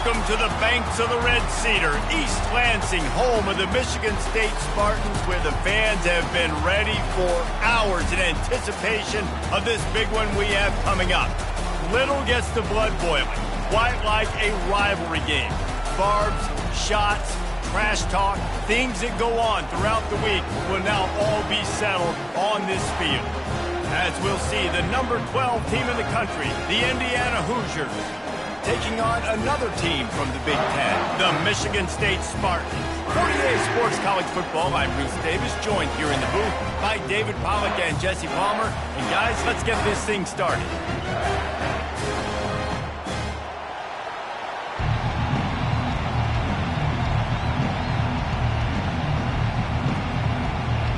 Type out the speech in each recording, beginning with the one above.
Welcome to the banks of the Red Cedar, East Lansing, home of the Michigan State Spartans, where the fans have been ready for hours in anticipation of this big one we have coming up. Little gets the blood boiling, quite like a rivalry game. Barbs, shots, trash talk, things that go on throughout the week will now all be settled on this field. As we'll see, the number 12 team in the country, the Indiana Hoosiers, taking on another team from the Big Ten, the Michigan State Spartans. 48 Sports College Football, I'm Reese Davis, joined here in the booth by David Pollack and Jesse Palmer. And guys, let's get this thing started.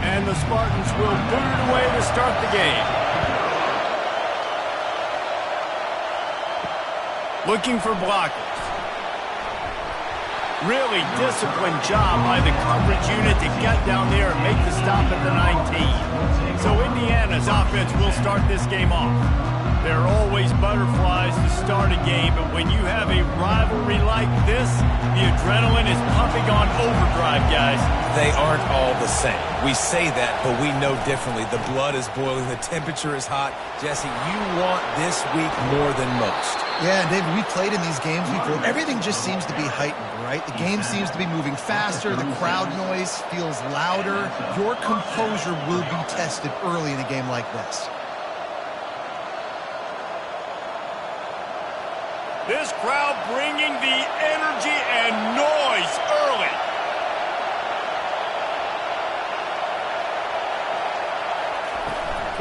And the Spartans will boot it away to start the game. Looking for blockers. Really disciplined job by the coverage unit to get down there and make the stop at the 19. So Indiana's offense will start this game off. There are always butterflies to start a game, but when you have a rivalry like this, the adrenaline is pumping on overdrive, guys. They aren't all the same. We say that, but we know differently. The blood is boiling. The temperature is hot. Jesse, you want this week more than most. Yeah, David, we played in these games before. Everything just seems to be heightened, right? The game seems to be moving faster. The crowd noise feels louder. Your composure will be tested early in a game like this. This crowd bringing the energy and noise early.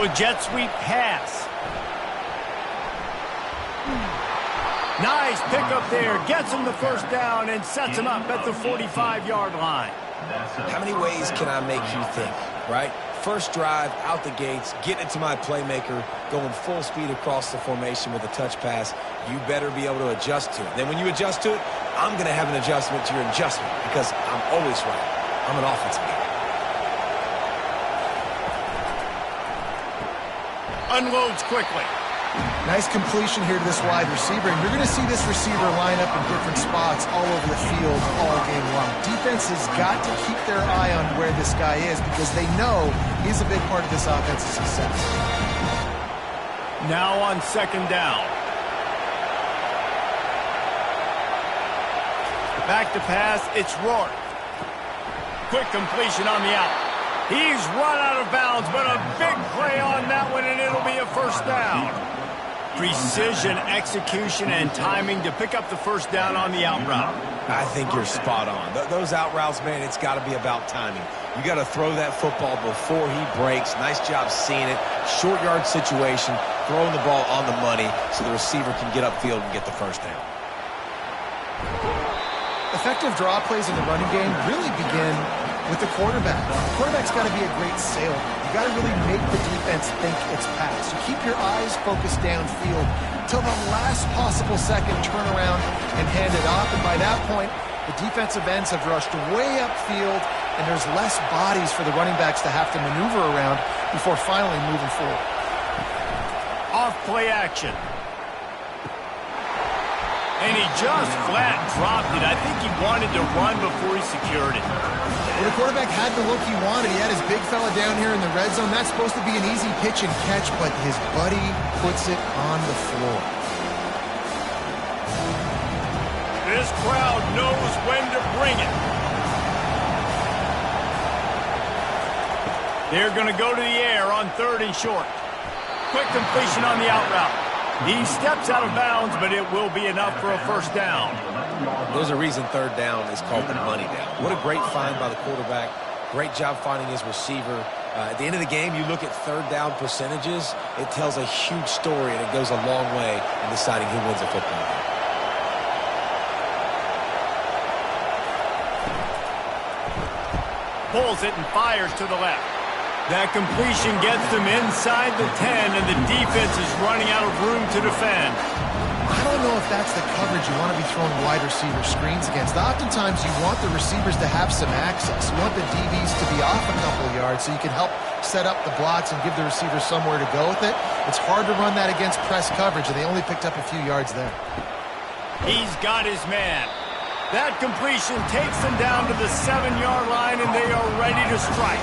With jet sweep pass. Nice pickup there. Gets him the first down and sets him up at the 45-yard line. How many ways can I make you think, right? First drive, out the gates, getting it to my playmaker, going full speed across the formation with a touch pass. You better be able to adjust to it. Then when you adjust to it, I'm going to have an adjustment to your adjustment because I'm always right. I'm an offensive guy. Unloads quickly. Nice completion here to this wide receiver, and you're going to see this receiver line up in different spots all over the field all game long. Defense has got to keep their eye on where this guy is because they know he's a big part of this offense's success. Now on second down. Back to pass, it's Rourke. Quick completion on the out. He's run out of bounds, but a big play on that one, and it'll be a first down. Precision, execution, and timing to pick up the first down on the out route. I think you're spot on. Those out routes, man, it's got to be about timing. You got to throw that football before he breaks. Nice job seeing it. Short yard situation, throwing the ball on the money so the receiver can get upfield and get the first down. Effective draw plays in the running game really begin with the quarterback. The quarterback's got to be a great salesman. You got to really make the defense think it's pass. You keep your eyes focused downfield till the last possible second, turn around and hand it off. And by that point, the defensive ends have rushed way upfield, and there's less bodies for the running backs to have to maneuver around before finally moving forward. Off play action. And he just flat dropped it. I think he wanted to run before he secured it. Well, the quarterback had the look he wanted. He had his big fella down here in the red zone. That's supposed to be an easy pitch and catch, but his buddy puts it on the floor. This crowd knows when to bring it. They're going to go to the air on third and short. Quick completion on the out route. He steps out of bounds, but it will be enough for a first down. There's a reason third down is called the money down. What a great find by the quarterback. Great job finding his receiver. At the end of the game, you look at third down percentages. It tells a huge story, and it goes a long way in deciding who wins a football game. Pulls it and fires to the left. That completion gets them inside the 10, and the defense is running out of room to defend. I don't know if that's the coverage you want to be throwing wide receiver screens against. Oftentimes, you want the receivers to have some access. You want the DBs to be off a couple of yards so you can help set up the blocks and give the receivers somewhere to go with it. It's hard to run that against press coverage, and they only picked up a few yards there. He's got his man. That completion takes them down to the 7-yard line, and they are ready to strike.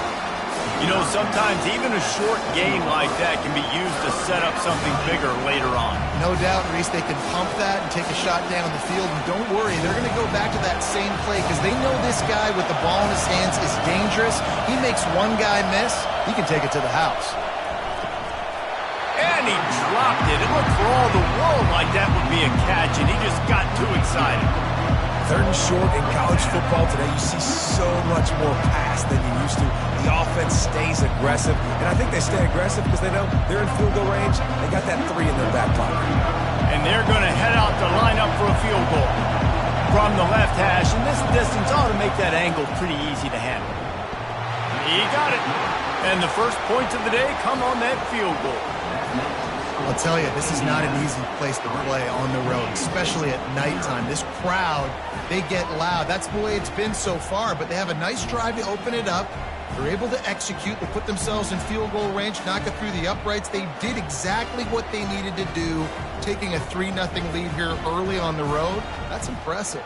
You know, sometimes even a short gain like that can be used to set up something bigger later on. No doubt, Reese, they can pump that and take a shot down the field. And don't worry, they're going to go back to that same play because they know this guy with the ball in his hands is dangerous. He makes one guy miss, he can take it to the house. And he dropped it. It looked for all the world like that would be a catch, and he just got too excited. 3rd and short in college football today, you see so much more pass than you used to. The offense stays aggressive, and I think they stay aggressive because they know they're in field goal range. They got that 3 in their back pocket. And they're going to head out to line up for a field goal from the left hash, and this distance ought to make that angle pretty easy to handle. He got it, and the first points of the day come on that field goal. I'll tell you, this is not an easy place to play on the road, especially at nighttime. This crowd, they get loud. That's the way it's been so far, but they have a nice drive to open it up. They're able to execute. They put themselves in field goal range, knock it through the uprights. They did exactly what they needed to do, taking a 3-0 lead here early on the road. That's impressive.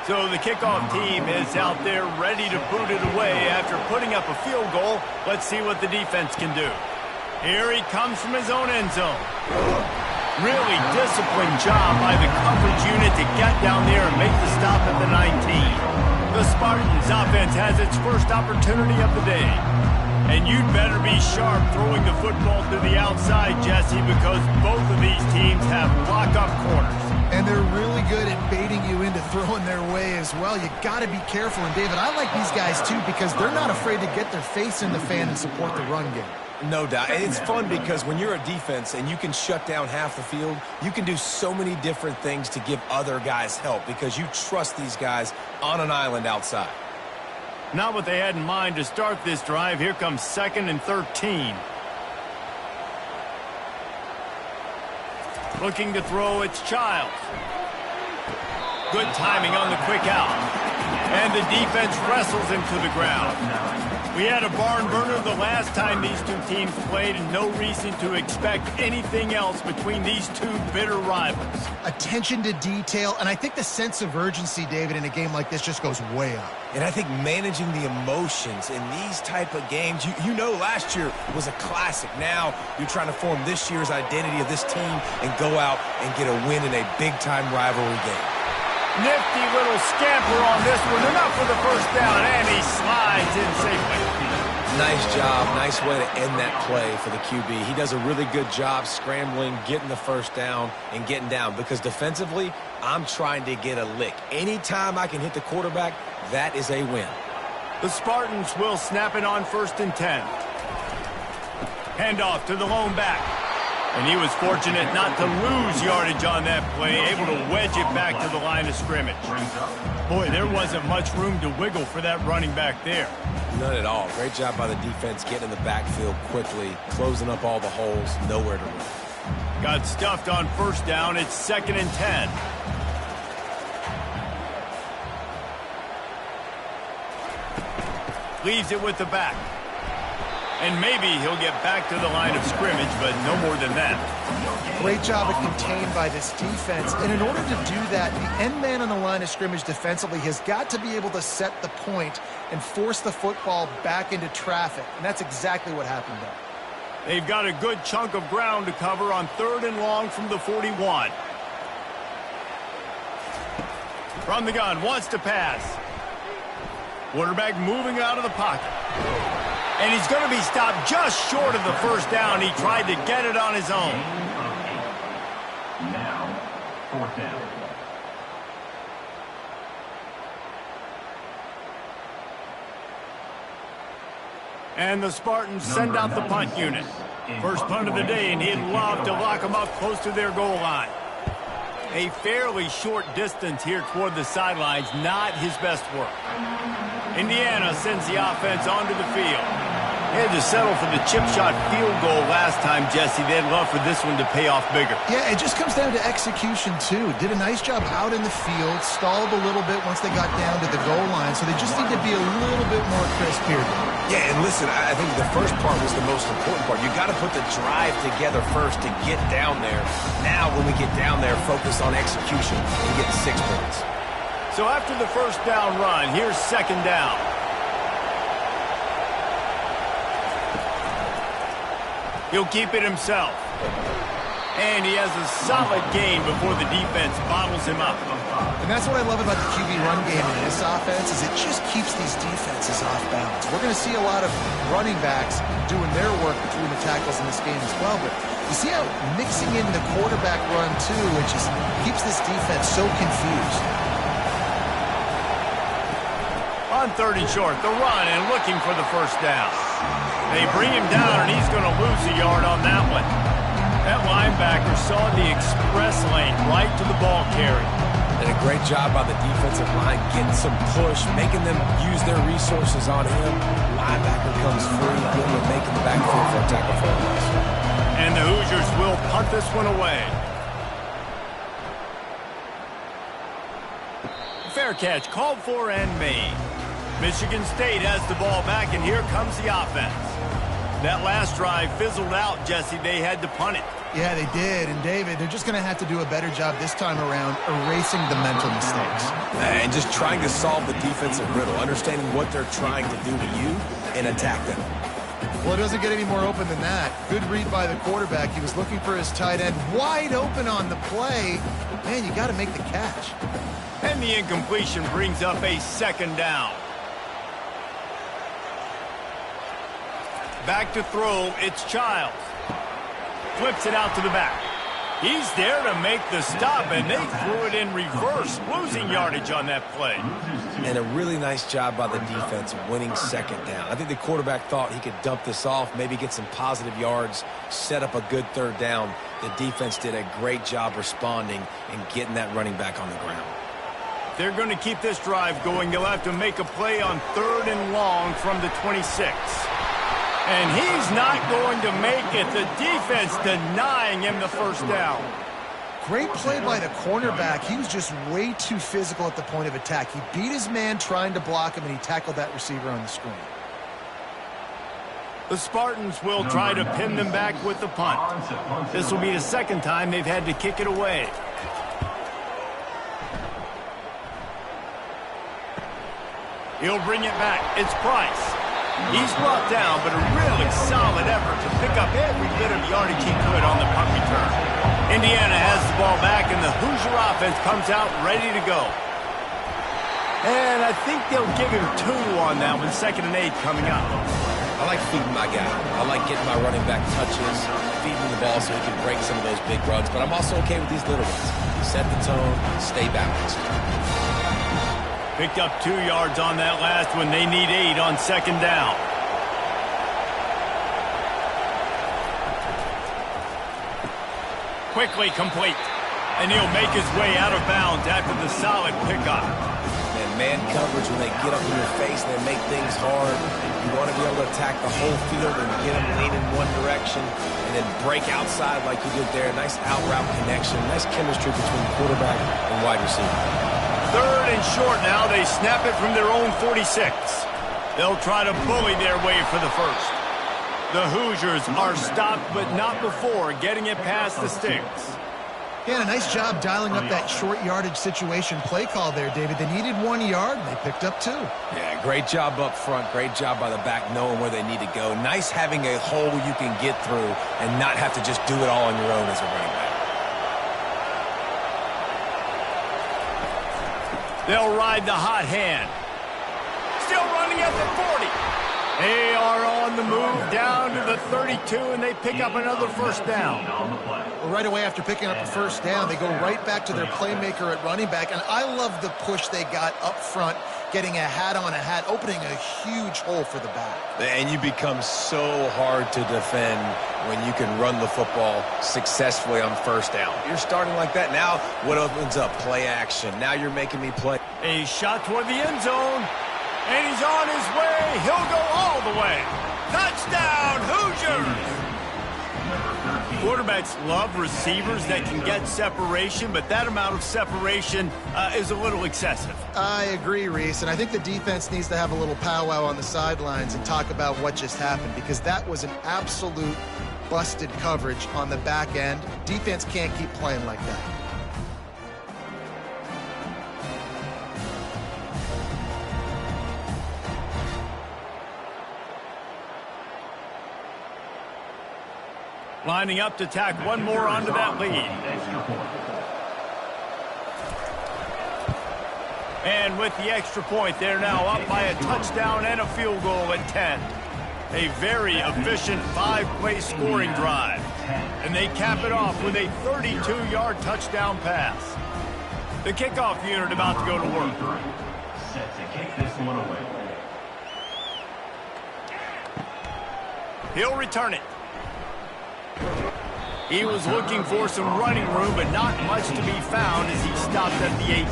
So the kickoff team is out there ready to boot it away after putting up a field goal. Let's see what the defense can do. Here he comes from his own end zone. Really disciplined job by the coverage unit to get down there and make the stop at the 19. The Spartans offense has its first opportunity of the day. And you'd better be sharp throwing the football to the outside, Jesse, because both of these teams have lock-up corners. And they're really good at baiting you into throwing their way as well. You got to be careful. And, David, I like these guys, too, because they're not afraid to get their face in the fan and support the run game. No doubt. And it's fun because when you're a defense and you can shut down half the field, you can do so many different things to give other guys help because you trust these guys on an island outside. Not what they had in mind to start this drive. Here comes 2nd and 13. Looking to throw, it's Childs. Good timing on the quick out. And the defense wrestles him to the ground. We had a barn burner the last time these two teams played, and no reason to expect anything else between these two bitter rivals. Attention to detail, and I think the sense of urgency, David, in a game like this just goes way up. And I think managing the emotions in these type of games, you know last year was a classic. Now you're trying to form this year's identity of this team and go out and get a win in a big-time rivalry game. Nifty little scamper on this one, enough for the first down, and he slides in safely. Nice job, nice way to end that play for the QB. He does a really good job scrambling, getting the first down, and getting down. Because defensively, I'm trying to get a lick. Anytime I can hit the quarterback, that is a win. The Spartans will snap it on 1st and 10. Handoff to the lone back. And he was fortunate not to lose yardage on that play, able to wedge it back to the line of scrimmage. Boy, there wasn't much room to wiggle for that running back there. None at all. Great job by the defense getting in the backfield quickly, closing up all the holes, nowhere to run. Got stuffed on 1st down. It's 2nd and 10. Leaves it with the back. And maybe he'll get back to the line of scrimmage, but no more than that. Great job of contained by this defense. And in order to do that, the end man on the line of scrimmage defensively has got to be able to set the point and force the football back into traffic. And that's exactly what happened there. They've got a good chunk of ground to cover on 3rd and long from the 41. From the gun, wants to pass. Quarterback moving out of the pocket. And he's going to be stopped just short of the first down. He tried to get it on his own. Now, 4th down. And the Spartans send out the punt unit. First punt of the day, and he'd love to lock them up close to their goal line. A fairly short distance here toward the sidelines, not his best work. Indiana sends the offense onto the field. They had to settle for the chip shot field goal last time, Jesse. They'd love for this one to pay off bigger. Yeah, it just comes down to execution, too. Did a nice job out in the field, stalled a little bit once they got down to the goal line, so they just need to be a little bit more crisp here. Yeah, and listen, I think the first part was the most important part. You got to put the drive together first to get down there. Now, when we get down there, focus on execution and get 6 points. So after the first down run, here's second down. He'll keep it himself. And he has a solid gain before the defense bottles him up. And that's what I love about the QB run game in this offense is it just keeps these defenses off balance. We're going to see a lot of running backs doing their work between the tackles in this game as well. But you see how mixing in the quarterback run, too, it just keeps this defense so confused. On 3rd and short, the run and looking for the first down. They bring him down, and he's going to lose a yard on that one. That linebacker saw the express lane right to the ball carrier. And a great job by the defensive line getting some push, making them use their resources on him. Linebacker comes free, getting him making the backfield for a tackle for a loss. And the Hoosiers will punt this one away. Fair catch, called for and made. Michigan State has the ball back, and here comes the offense. That last drive fizzled out, Jesse. They had to punt it. Yeah, they did. And, David, they're just going to have to do a better job this time around erasing the mental mistakes. And just trying to solve the defensive riddle, understanding what they're trying to do to you and attack them. Well, it doesn't get any more open than that. Good read by the quarterback. He was looking for his tight end wide open on the play. Man, you got to make the catch. And the incompletion brings up a second down. Back to throw, it's Childs. Flips it out to the back. He's there to make the stop, and they threw it in reverse, losing yardage on that play. And a really nice job by the defense winning second down. I think the quarterback thought he could dump this off, maybe get some positive yards, set up a good 3rd down. The defense did a great job responding and getting that running back on the ground. They're going to keep this drive going. They'll have to make a play on 3rd and long from the 26. And he's not going to make it. The defense denying him the first down. Great play by the cornerback. He was just way too physical at the point of attack. He beat his man trying to block him, and he tackled that receiver on the screen. The Spartans will try to pin them back with the punt. This will be the second time they've had to kick it away. He'll bring it back. It's Price. He's brought down, but a really solid effort to pick up every bit of yardage he could on the punt return. Indiana has the ball back, and the Hoosier offense comes out ready to go. And I think they'll give him 2 on that one, 2nd and 8 coming up. I like feeding my guy. I like getting my running back touches, feeding the ball so he can break some of those big runs, but I'm also okay with these little ones. Set the tone, stay balanced. Picked up 2 yards on that last one. They need 8 on second down. Quickly complete. And he'll make his way out of bounds after the solid pickup. And man coverage, when they get up in your face, they make things hard. You want to be able to attack the whole field and get them leaning one direction and then break outside like you did there. Nice out route connection. Nice chemistry between quarterback and wide receiver. 3rd and short now. They snap it from their own 46. They'll try to bully their way for the first. The Hoosiers are stopped, but not before getting it past the sticks. Yeah, a nice job dialing up that short yardage situation play call there, David. They needed 1 yard, and they picked up 2. Yeah, great job up front. Great job by the back knowing where they need to go. Nice having a hole you can get through and not have to just do it all on your own as a running back. They'll ride the hot hand. Still running at the 40. They are on the move down to the 32, and they pick up another first down. Well, right away after picking up a first down, they go right back to their playmaker at running back. And I love the push they got up front, getting a hat on a hat, opening a huge hole for the back. And you become so hard to defend when you can run the football successfully on first down. You're starting like that. Now what opens up? Play action. Now you're making me play. A shot toward the end zone, and he's on his way. He'll go all the way. Touchdown, Hoosiers! Quarterbacks love receivers that can get separation, but that amount of separation is a little excessive. I agree, Reese, and I think the defense needs to have a little powwow on the sidelines and talk about what just happened, because that was an absolute busted coverage on the back end. Defense can't keep playing like that. Lining up to tack one more onto that lead. And with the extra point, they're now up by a touchdown and a field goal at 10. A very efficient 5-play scoring drive. And they cap it off with a 32-yard touchdown pass. The kickoff unit about to go to work. Set to kick this one away. He'll return it. He was looking for some running room, but not much to be found as he stopped at the 18.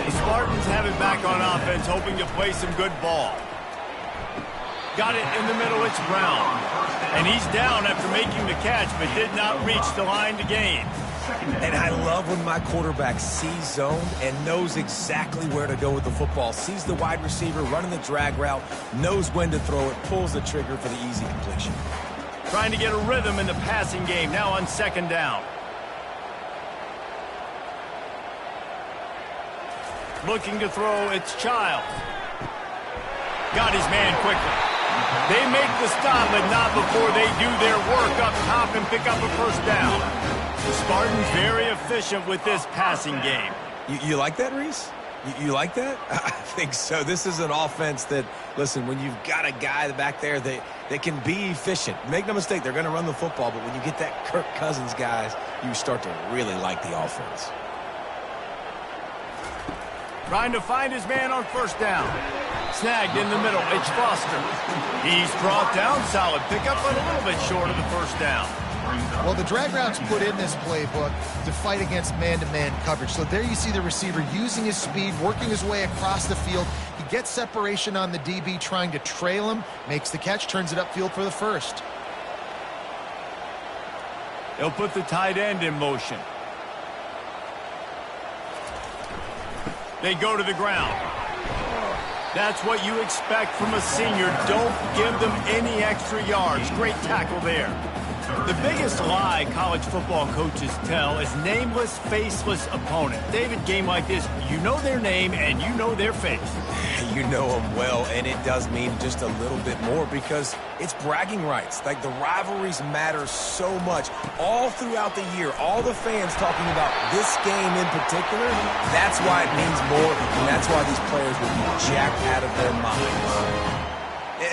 The Spartans have it back on offense, hoping to play some good ball. Got it in the middle, it's Brown. And he's down after making the catch, but did not reach the line to gain. And I love when my quarterback sees zone and knows exactly where to go with the football. Sees the wide receiver running the drag route, knows when to throw it, pulls the trigger for the easy completion. Trying to get a rhythm in the passing game, now on second down. Looking to throw, it's Childs. Got his man quickly. They make the stop, but not before they do their work up top and pick up a first down. The Spartans very efficient with this passing game. You like that, Reese? You like that? I think so. This is an offense that, listen, when you've got a guy back there that can be efficient, make no mistake, they're going to run the football, but when you get that Kirk Cousins guys, you start to really like the offense. Trying to find his man on first down. Snagged in the middle, it's Foster. He's brought down, solid pickup, but a little bit short of the first down. Well, the drag route's put in this playbook to fight against man-to-man coverage. So there you see the receiver using his speed, working his way across the field. He gets separation on the DB, trying to trail him, makes the catch, turns it upfield for the first. He'll put the tight end in motion. They go to the ground. That's what you expect from a senior. Don't give them any extra yards. Great tackle there. The biggest lie college football coaches tell is nameless, faceless opponent. David, game like this, you know their name and you know their face. You know them well, and it does mean just a little bit more because it's bragging rights. Like, the rivalries matter so much all throughout the year. All the fans talking about this game in particular, that's why it means more, and that's why these players will be jacked out of their minds.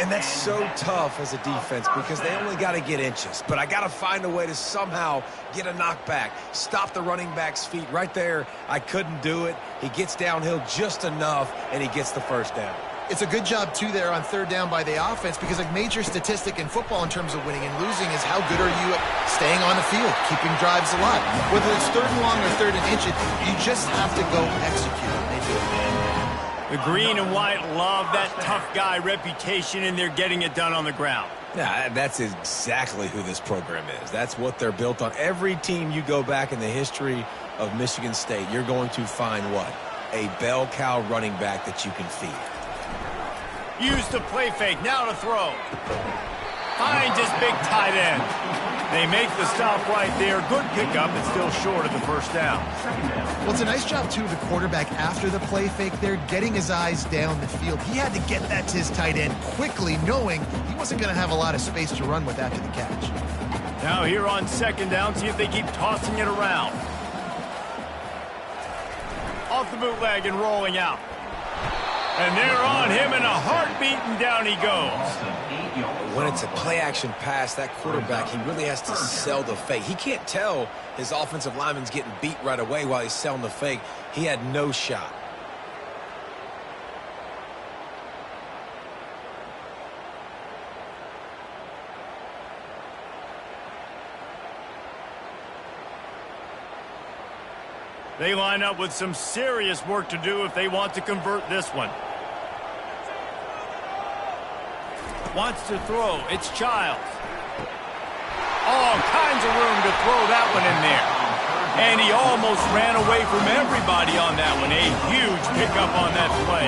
And that's so tough as a defense because they only got to get inches. But I got to find a way to somehow get a knockback, stop the running back's feet. Right there, I couldn't do it. He gets downhill just enough, and he gets the first down. It's a good job, too, there on third down by the offense because a major statistic in football in terms of winning and losing is how good are you at staying on the field, keeping drives alive. Whether it's third and long or third and inch, you just have to go execute. And they do it. The green and white love that tough guy reputation, and they're getting it done on the ground. Yeah, that's exactly who this program is. That's what they're built on. Every team you go back in the history of Michigan State, you're going to find what? A bell cow running back that you can feed. Used to play fake, now to throw. Finds his big tight end. They make the stop right there. Good pickup, but still short of the first down. Well, it's a nice job, too, of the quarterback after the play fake there, getting his eyes down the field. He had to get that to his tight end quickly, knowing he wasn't going to have a lot of space to run with after the catch. Now here on second down, see if they keep tossing it around. Off the bootleg and rolling out. And they're on him in a heartbeat, and down he goes. When it's a play-action pass, that quarterback, he really has to sell the fake. He can't tell his offensive lineman's getting beat right away while he's selling the fake. He had no shot. They line up with some serious work to do if they want to convert this one. Wants to throw. It's Childs. All kinds of room to throw that one in there. And he almost ran away from everybody on that one. A huge pickup on that play.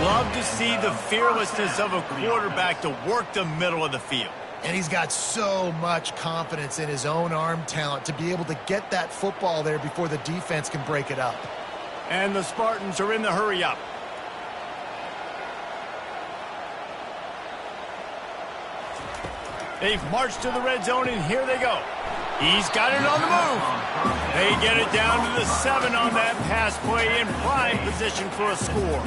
Love to see the fearlessness of a quarterback to work the middle of the field. And he's got so much confidence in his own arm talent to be able to get that football there before the defense can break it up. And the Spartans are in the hurry-up. They've marched to the red zone, and here they go. He's got it on the move. They get it down to the 7 on that pass play in prime position for a score.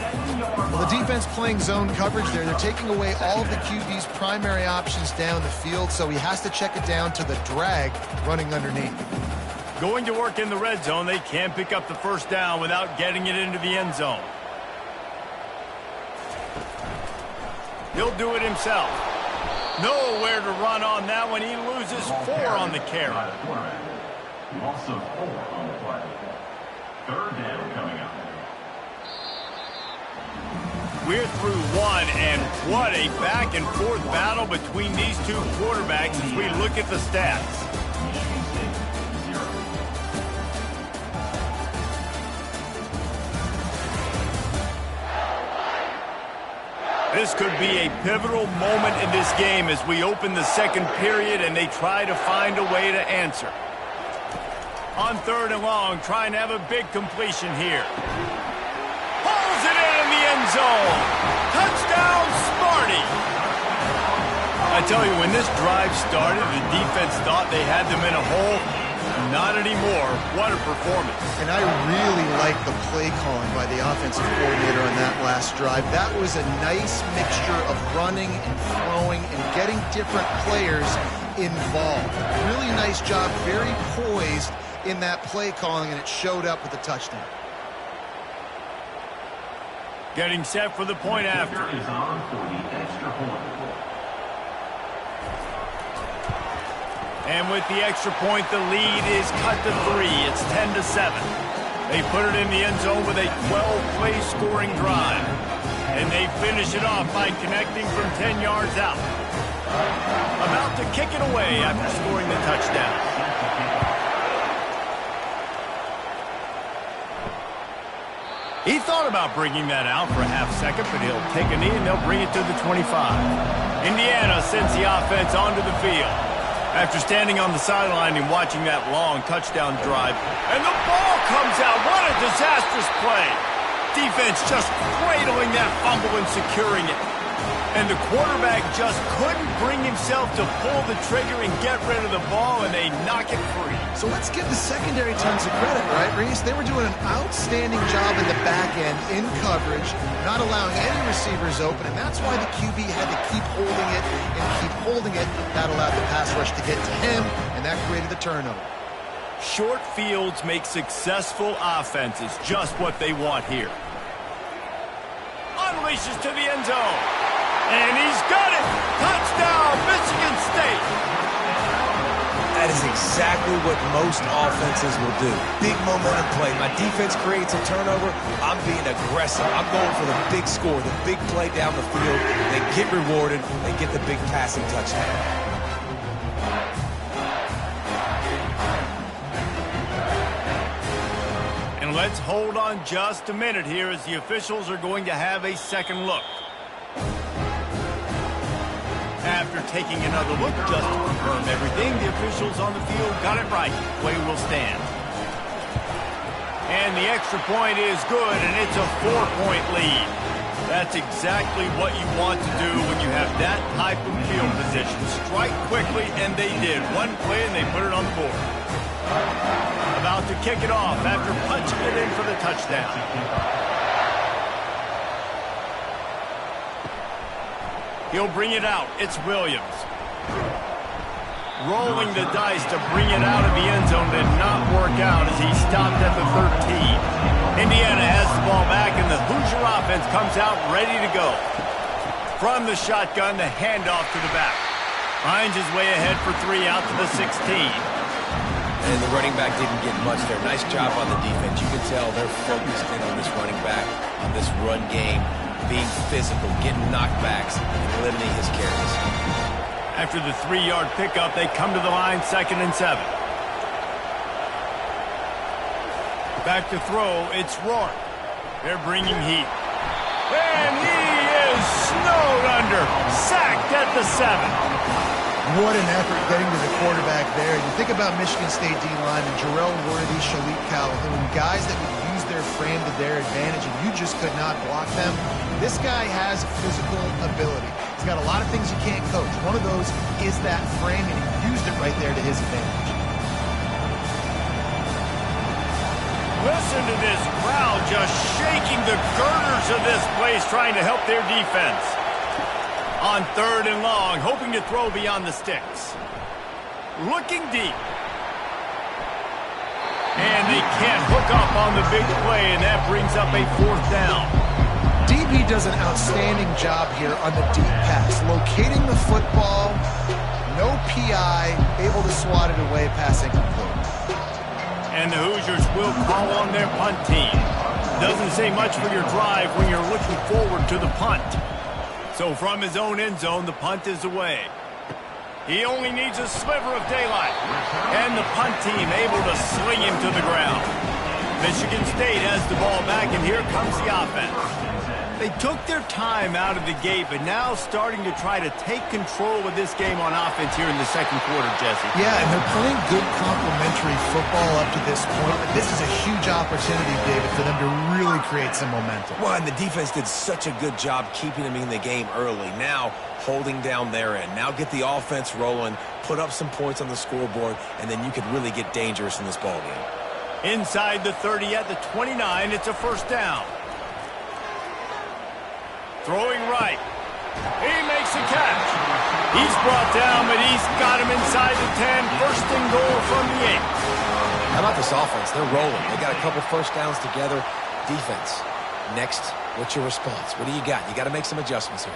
Well, the defense playing zone coverage there. They're taking away all of the QB's primary options down the field, so he has to check it down to the drag running underneath. Going to work in the red zone, they can't pick up the first down without getting it into the end zone. He'll do it himself. Nowhere to run on that one. He loses 4 on the carry. Also 4 on the play. Third down coming up. We're through 1, and what a back-and-forth battle between these two quarterbacks as we look at the stats. This could be a pivotal moment in this game as we open the second period and they try to find a way to answer. On 3rd and long, trying to have a big completion here. Pulls it in the end zone. Touchdown, Sparty. I tell you, when this drive started, the defense thought they had them in a hole. Not anymore. What a performance. And I really like the play calling by the offensive coordinator on that last drive. That was a nice mixture of running and throwing and getting different players involved. Really nice job, very poised in that play calling, and it showed up with a touchdown. Getting set for the point after. Is on for the extra point. And with the extra point, the lead is cut to 3. It's 10-7. They put it in the end zone with a 12-play scoring drive. And they finish it off by connecting from 10 yards out. About to kick it away after scoring the touchdown. He thought about bringing that out for a half second, but he'll take a knee and they'll bring it to the 25. Indiana sends the offense onto the field. After standing on the sideline and watching that long touchdown drive. And the ball comes out. What a disastrous play. Defense just cradling that fumble and securing it. And the quarterback just couldn't bring himself to pull the trigger and get rid of the ball, and they knock it free. So let's give the secondary tons of credit, right, Reese? They were doing an outstanding job in the back end, in coverage, not allowing any receivers open, and that's why the QB had to keep holding it and keep holding it. That allowed the pass rush to get to him, and that created the turnover. Short fields make successful offenses just what they want here. Unleashes to the end zone. And he's got it! Touchdown, Michigan State! That is exactly what most offenses will do. Big momentum play. My defense creates a turnover. I'm being aggressive. I'm going for the big score, the big play down the field. They get rewarded. They get the big passing touchdown. And let's hold on just a minute here as the officials are going to have a second look. After taking another look just to confirm everything, the officials on the field got it right. Play will stand. And the extra point is good, and it's a 4-point lead. That's exactly what you want to do when you have that type of field position. Strike quickly, and they did. One play, and they put it on the board. About to kick it off after punching it in for the touchdown. He'll bring it out. It's Williams. Rolling the dice to bring it out of the end zone did not work out as he stopped at the 13. Indiana has the ball back, and the Hoosier offense comes out ready to go. From the shotgun, the handoff to the back. Finds his way ahead for 3 out to the 16. And the running back didn't get much there. Nice job on the defense. You can tell they're focused in on this running back, on this run game. being physical, getting knockbacks, and limiting his carries. After the 3-yard pickup, they come to the line, 2nd and 7. Back to throw, it's Rourke. They're bringing heat. And he is snowed under, sacked at the 7. What an effort getting to the quarterback there. You think about Michigan State D-line and Jarrell Worthy, Shalik Calhoun, guys that would use their frame to their advantage, and you just could not block them. This guy has physical ability. He's got a lot of things you can't coach. One of those is that frame, and he used it right there to his advantage. Listen to this crowd just shaking the girders of this place, trying to help their defense. On 3rd and long, hoping to throw beyond the sticks. Looking deep. And they can't hook up on the big play, and that brings up a 4th down. DB does an outstanding job here on the deep pass, locating the football, no PI, able to swat it away, passing complete. And the Hoosiers will call on their punt team. Doesn't say much for your drive when you're looking forward to the punt. So from his own end zone, the punt is away. He only needs a sliver of daylight. And the punt team able to sling him to the ground. Michigan State has the ball back, and here comes the offense. They took their time out of the gate, but now starting to try to take control of this game on offense here in the 2nd quarter, Jesse. Yeah, and they're playing good complementary football up to this point, but this is a huge opportunity, David, for them to really create some momentum. Well, and the defense did such a good job keeping them in the game early. Now, holding down their end. Now get the offense rolling, put up some points on the scoreboard, and then you could really get dangerous in this ballgame. Inside the 30 at the 29, it's a 1st down. Throwing right. He makes a catch. He's brought down, but he's got him inside the 10. 1st and goal from the 8. How about this offense? They're rolling. They got a couple 1st downs together. Defense. Next, what's your response? What do you got? You got to make some adjustments here.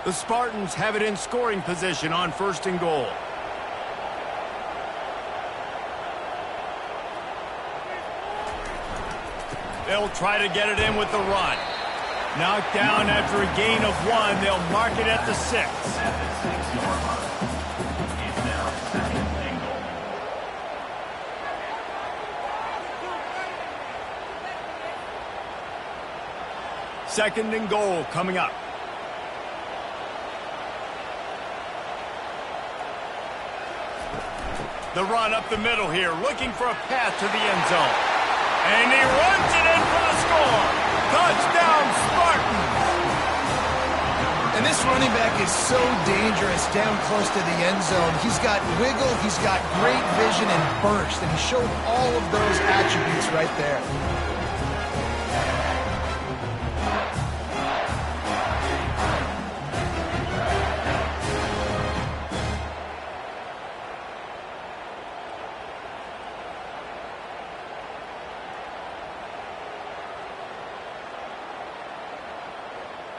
The Spartans have it in scoring position on 1st and goal. They'll try to get it in with the run. Knocked down after a gain of 1. They'll mark it at the 6. At the 6-yard line. It's now 2nd and goal. 2nd goal. and goal coming up. The run up the middle here, looking for a path to the end zone. And he runs it in for the score. Touchdown, Spartans! And this running back is so dangerous down close to the end zone. He's got wiggle, he's got great vision and burst, and he showed all of those attributes right there.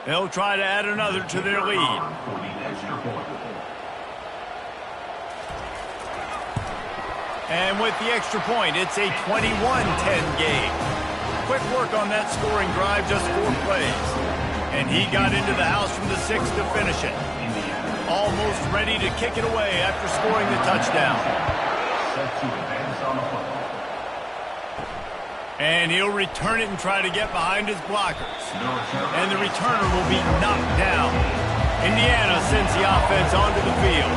They'll try to add another to their lead. For the extra point. And with the extra point, it's a 21-10 game. Quick work on that scoring drive, just 4 plays. And he got into the house from the 6 to finish it. Almost ready to kick it away after scoring the touchdown. Set to advance on the football. And he'll return it and try to get behind his blockers. And the returner will be knocked down. Indiana sends the offense onto the field.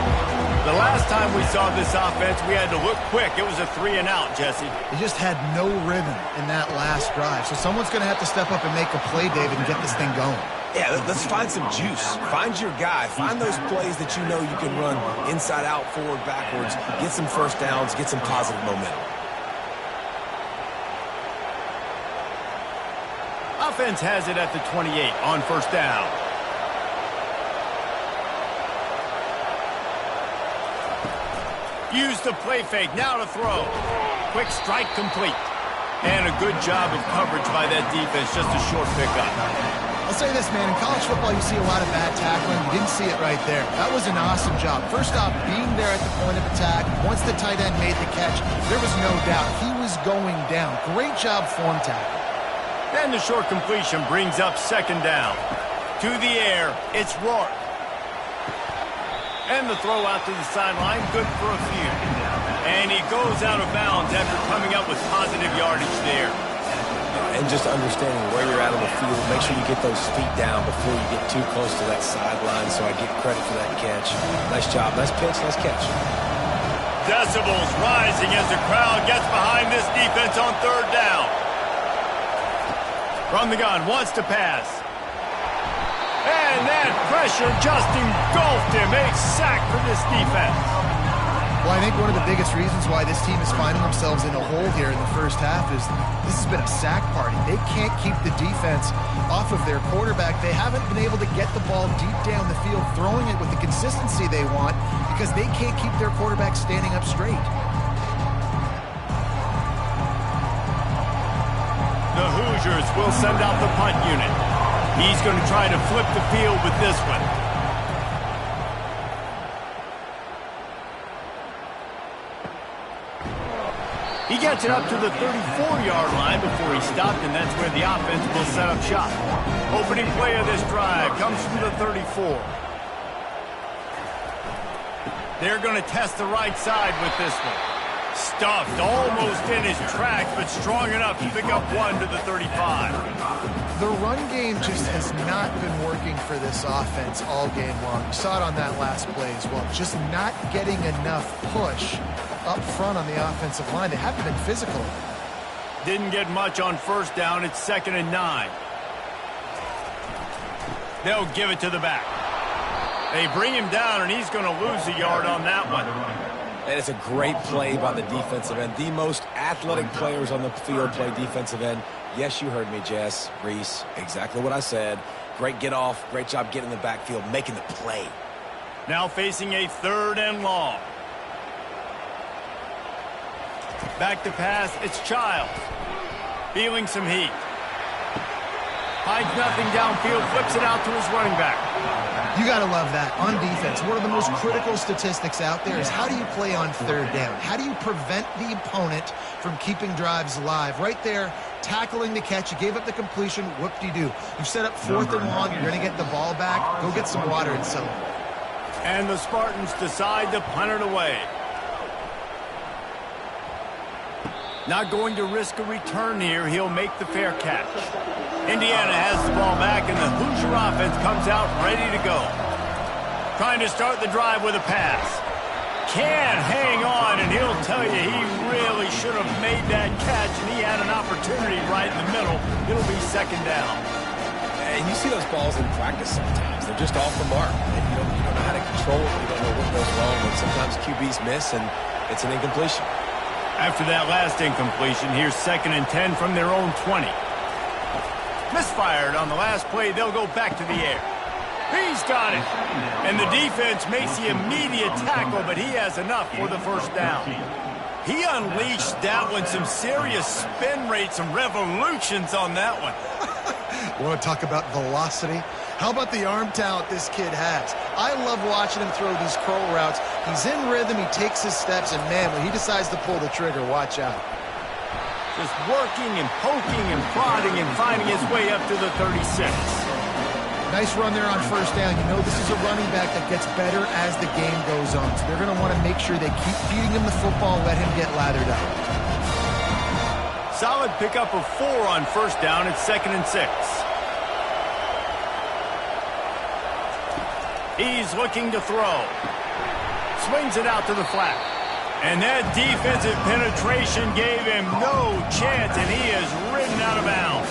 The last time we saw this offense, we had to look quick. It was a 3-and-out, Jesse. They just had no rhythm in that last drive. So someone's going to have to step up and make a play, David, and get this thing going. Yeah, let's find some juice. Find your guy. Find those plays that you know you can run inside out, forward, backwards. Get some 1st downs. Get some positive momentum. Offense has it at the 28 on 1st down. Use the play fake, now to throw. Quick strike complete. And a good job of coverage by that defense, just a short pickup. I'll say this, man, in college football you see a lot of bad tackling. You didn't see it right there. That was an awesome job. First off, being there at the point of attack. Once the tight end made the catch, there was no doubt he was going down. Great job form tackle. And the short completion brings up second down. To the air, it's Rourke. And the throw out to the sideline, good for a few. And he goes out of bounds after coming up with positive yardage there. And just understanding where you're at on the field, make sure you get those feet down before you get too close to that sideline, so I get credit for that catch. Nice job, nice pitch, nice catch. Decibels rising as the crowd gets behind this defense on third down. From the gun, wants to pass. And that pressure just engulfed him. A sack for this defense. Well, I think one of the biggest reasons why this team is finding themselves in a hole here in the first half is this has been a sack party. They can't keep the defense off of their quarterback. They haven't been able to get the ball deep down the field, throwing it with the consistency they want because they can't keep their quarterback standing up straight. The Hoosiers will send out the punt unit. He's going to try to flip the field with this one. He gets it up to the 34-yard line before he stopped, and that's where the offense will set up shop. Opening play of this drive comes from the 34. They're going to test the right side with this one. Stuffed almost in his tracks, but strong enough to pick up one to the 35. The run game just has not been working for this offense all game long. You saw it on that last play as well. Just not getting enough push up front on the offensive line. They haven't been physical. Didn't get much on first down. It's 2nd and 9. They'll give it to the back. They bring him down, and he's going to lose a yard on that one. And it's a great play by the defensive end. The most athletic players on the field play defensive end. Yes, you heard me, Jess, Reese. Exactly what I said. Great get off. Great job getting in the backfield, making the play. Now facing a 3rd and long. Back to pass, it's Childs. Feeling some heat. Finds nothing downfield, flips it out to his running back. You got to love that. On defense, one of the most critical statistics out there is how do you play on 3rd down? How do you prevent the opponent from keeping drives alive? Right there, tackling the catch. You gave up the completion. Whoop-de-doo. You've set up 4th and long. You're going to get the ball back. Go get some water and celebrate. And the Spartans decide to punt it away. Not going to risk a return here. He'll make the fair catch. Indiana has the ball back, and the Hoosier offense comes out ready to go. Trying to start the drive with a pass. Can't hang on, and he'll tell you he really should have made that catch, and he had an opportunity right in the middle. It'll be 2nd down. And you see those balls in practice sometimes. They're just off the mark. And you don't know how to control it. You don't know what goes wrong. And sometimes QBs miss, and it's an incompletion. After that last incompletion, here's 2nd and 10 from their own 20. Misfired on the last play. They'll go back to the air. He's got it. And the defense makes the immediate tackle, but he has enough for the 1st down. He unleashed that one. Some serious spin rate, some revolutions on that one. You want to talk about velocity? How about the arm talent this kid has? I love watching him throw these curl routes. He's in rhythm, he takes his steps, and man, when he decides to pull the trigger, watch out. Just working and poking and prodding and finding his way up to the 36. Nice run there on 1st down. You know this is a running back that gets better as the game goes on. So they're going to want to make sure they keep feeding him the football, let him get lathered up. Solid pickup of 4 on 1st down. It's 2nd and 6. He's looking to throw. Swings it out to the flat. And that defensive penetration gave him no chance, and he is ridden out of bounds.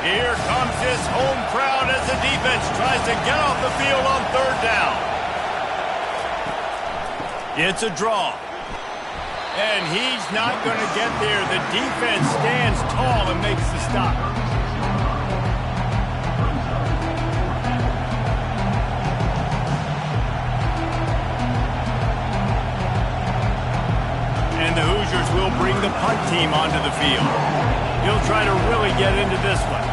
Here comes this home crowd as the defense tries to get off the field on 3rd down. It's a draw. And he's not going to get there. The defense stands tall and makes the stop. And the Hoosiers will bring the punt team onto the field. He'll try to really get into this one.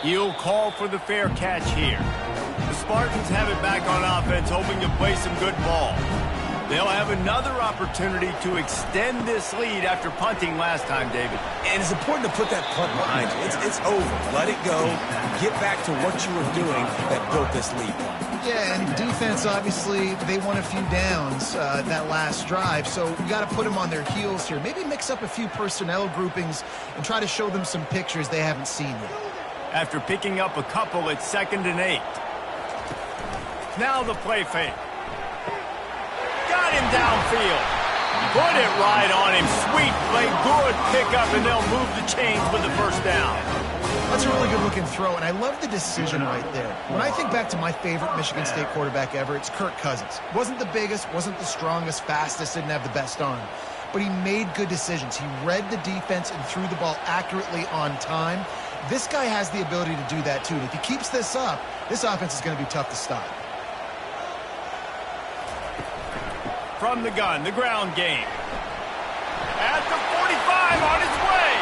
He'll call for the fair catch here. The Spartans have it back on offense, hoping to play some good ball. They'll have another opportunity to extend this lead after punting last time, David. And it's important to put that punt behind you. It's over. Let it go. Get back to what you were doing that built this lead. Yeah, and defense, obviously, they won a few downs that last drive, so you got to put them on their heels here. Maybe mix up a few personnel groupings and try to show them some pictures they haven't seen yet. After picking up a couple, it's 2nd and 8. Now the play fake. Got him downfield. Put it right on him. Sweet play. Good pickup, and they'll move the chains with the first down. That's a really good-looking throw, and I love the decision right there. When I think back to my favorite Michigan State quarterback ever, it's Kirk Cousins. Wasn't the biggest, wasn't the strongest, fastest, didn't have the best arm. But he made good decisions. He read the defense and threw the ball accurately on time. This guy has the ability to do that, too. And if he keeps this up, this offense is going to be tough to stop. From the gun, the ground game. At the 45, on its way.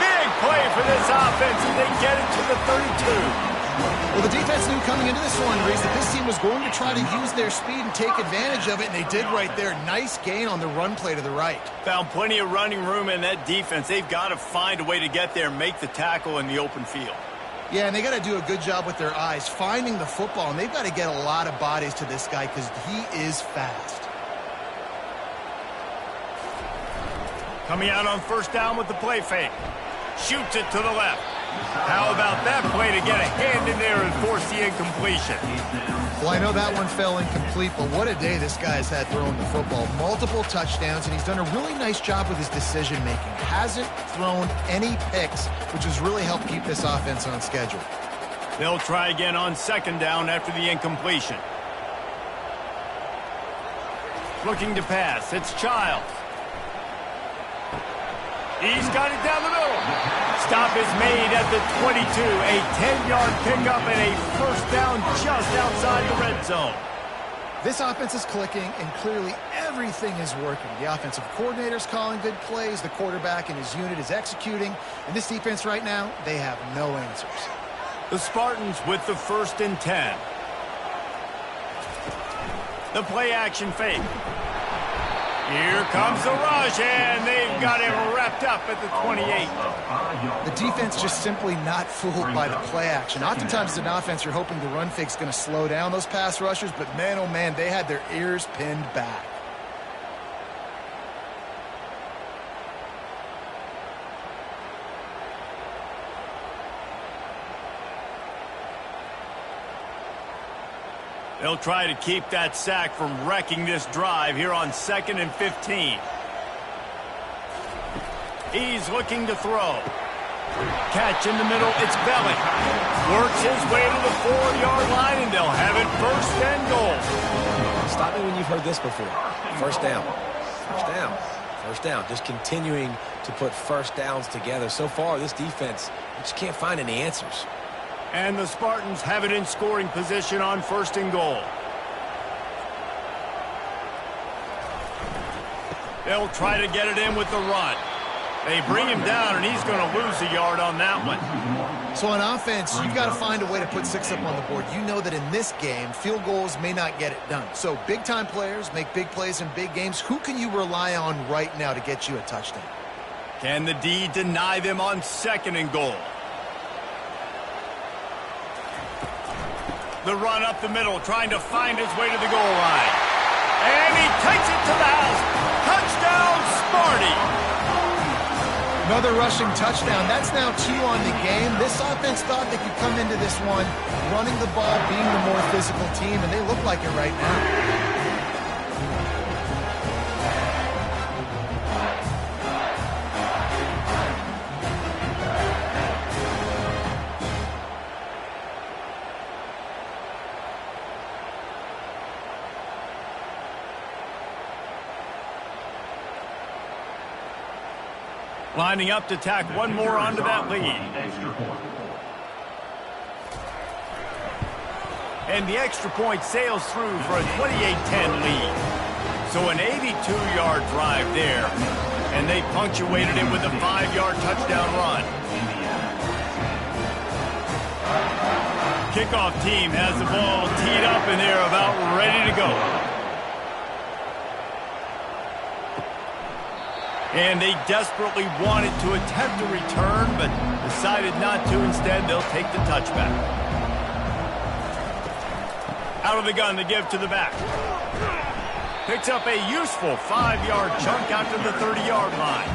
Big play for this offense, and they get it to the 32. Well, the defense knew coming into this one, Reese, that this team was going to try to use their speed and take advantage of it, and they did right there. Nice gain on the run play to the right. Found plenty of running room in that defense. They've got to find a way to get there and make the tackle in the open field. Yeah, and they got to do a good job with their eyes, finding the football, and they've got to get a lot of bodies to this guy because he is fast. Coming out on first down with the play fake. Shoots it to the left. How about that play to get a hand in there and force the incompletion? Well, I know that one fell incomplete, but what a day this guy's had throwing the football. Multiple touchdowns, and he's done a really nice job with his decision-making. Hasn't thrown any picks, which has really helped keep this offense on schedule. They'll try again on 2nd down after the incompletion. Looking to pass. It's Childs. He's got it down the middle. Stop is made at the 22. A 10-yard pickup and a first down just outside the red zone. This offense is clicking, and clearly everything is working. The offensive coordinator's calling good plays. The quarterback and his unit is executing. And this defense right now, they have no answers. The Spartans with the 1st and 10. The play action fake. Here comes the rush, and they've got him wrapped up at the 28. The defense just simply not fooled by the play action. Oftentimes, as an offense, you're hoping the run fake's going to slow down those pass rushers, but man, oh man, they had their ears pinned back. They'll try to keep that sack from wrecking this drive here on 2nd and 15. He's looking to throw. Catch in the middle, it's Belly. Works his way to the 4-yard line, and they'll have it 1st and goal. Stop me when you've heard this before. First down. First down. First down. Just continuing to put first downs together. So far, this defense just can't find any answers. And the Spartans have it in scoring position on 1st and goal. They'll try to get it in with the run. They bring him down, and he's going to lose a yard on that one. So on offense, you've got to find a way to put 6 up on the board. You know that in this game, field goals may not get it done. So big-time players make big plays in big games. Who can you rely on right now to get you a touchdown? Can the D deny them on 2nd and goal? The run up the middle, trying to find his way to the goal line. And he takes it to the house. Touchdown, Sparty. Another rushing touchdown. That's now 2 on the game. This offense thought they could come into this one running the ball, being the more physical team, and they look like it right now. Lining up to tack one more onto that lead. And the extra point sails through for a 28-10 lead. So an 82-yard drive there. And they punctuated it with a 5-yard touchdown run. Kickoff team has the ball teed up and they're about ready to go. And they desperately wanted to attempt a return, but decided not to. Instead, they'll take the touchback. Out of the gun, the give to the back. Picks up a useful 5-yard chunk out to the 30-yard line.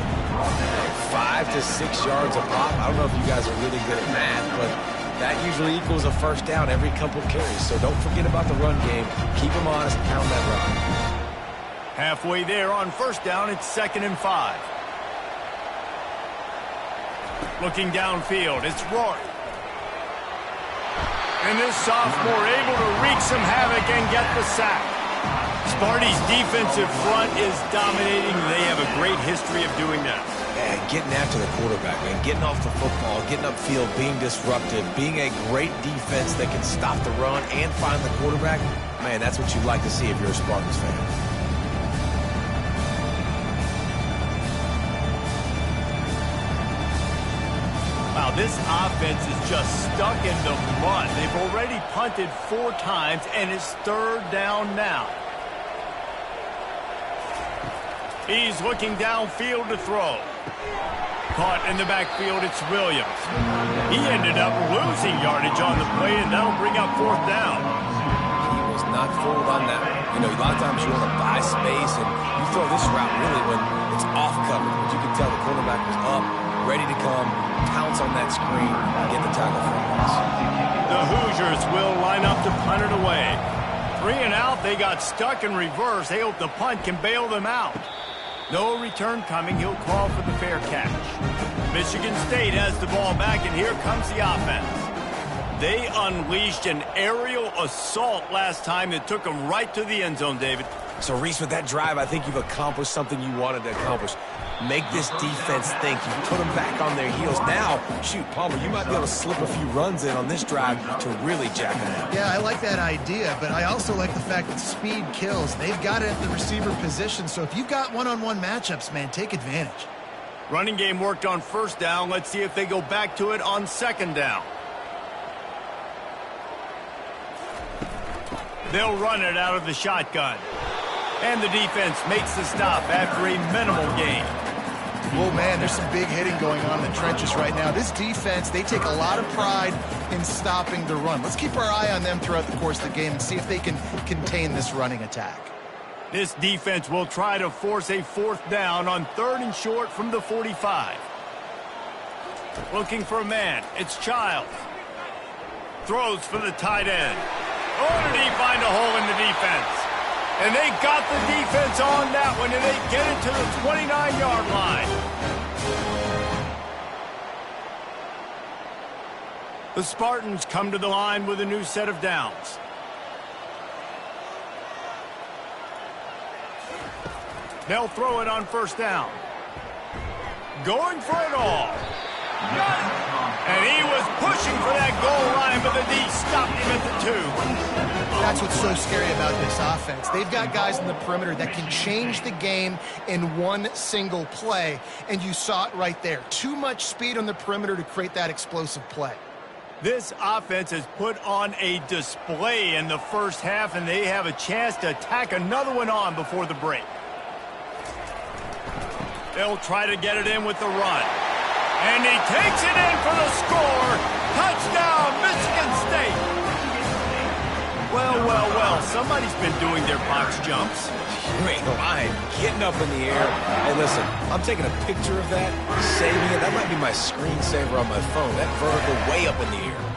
5 to 6 yards a pop. I don't know if you guys are really good at math, but that usually equals a first down every couple carries. So don't forget about the run game. Keep them honest, pound that run. Halfway there on first down, it's 2nd and 5. Looking downfield, it's Rourke. And this sophomore able to wreak some havoc and get the sack. Sparty's defensive front is dominating. They have a great history of doing that. Yeah, getting after the quarterback, man. Getting off the football, getting upfield, being disruptive, being a great defense that can stop the run and find the quarterback. Man, that's what you'd like to see if you're a Spartans fan. Wow, this offense is just stuck in the mud. They've already punted 4 times, and it's 3rd down now. He's looking downfield to throw. Caught in the backfield, it's Williams. He ended up losing yardage on the play, and that'll bring up 4th down. He was not fooled on that. You know, a lot of times you want to buy space, and you throw this route really when it's off coverage. But you can tell the quarterback was up, ready to come, pounce on that screen, and get the tackle for a loss. The Hoosiers will line up to punt it away. 3 and out, they got stuck in reverse. They hope the punt can bail them out. No return coming. He'll call for the fair catch. Michigan State has the ball back, and here comes the offense. They unleashed an aerial assault last time that took them right to the end zone, David. So, Reese, with that drive, I think you've accomplished something you wanted to accomplish. Make this defense think. You put them back on their heels. Now, shoot, Palmer, you might be able to slip a few runs in on this drive to really jack them up. Yeah, I like that idea, but I also like the fact that speed kills. They've got it at the receiver position, so if you've got one-on-one matchups, man, take advantage. Running game worked on first down. Let's see if they go back to it on 2nd down. They'll run it out of the shotgun. And the defense makes the stop after a minimal gain. Oh, man, there's some big hitting going on in the trenches right now. This defense, they take a lot of pride in stopping the run. Let's keep our eye on them throughout the course of the game and see if they can contain this running attack. This defense will try to force a 4th down on 3rd and short from the 45. Looking for a man. It's Childs. Throws for the tight end. Oh, did he find a hole in the defense? And they got the defense on that one, and they get it to the 29-yard line. The Spartans come to the line with a new set of downs. They'll throw it on first down. Going for it all. Got it. And he was pushing for that goal line, but the D stopped him at the 2. That's what's so scary about this offense. They've got guys in the perimeter that can change the game in one single play, and you saw it right there. Too much speed on the perimeter to create that explosive play. This offense has put on a display in the first half, and they have a chance to tack another one on before the break. They'll try to get it in with the run. And he takes it in for the score. Touchdown, Michigan State. Well, well, well, somebody's been doing their box jumps. You ain't lying. Getting up in the air. Hey, listen, I'm taking a picture of that, saving it. That might be my screensaver on my phone. That vertical way up in the air.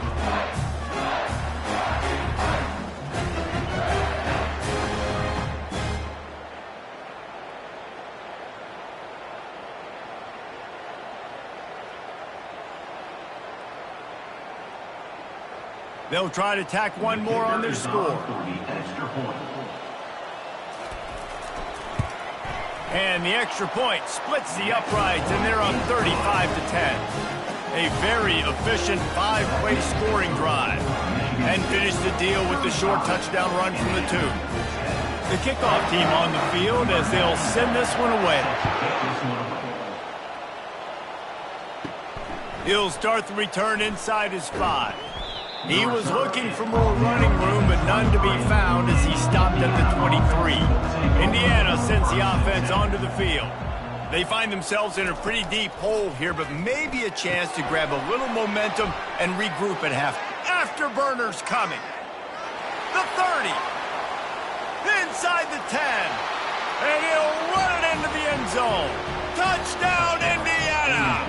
They'll try to tack one more on their score. And the extra point splits the uprights, and they're up 35-10. A very efficient 5-play scoring drive. And finish the deal with the short touchdown run from the 2. The kickoff team on the field as they'll send this one away. He'll start the return inside his 5. He was looking for more running room, but none to be found as he stopped at the 23. Indiana sends the offense onto the field. They find themselves in a pretty deep hole here, but maybe a chance to grab a little momentum and regroup at half. Afterburners coming. The 30. Inside the 10. And he'll run it into the end zone. Touchdown, Indiana!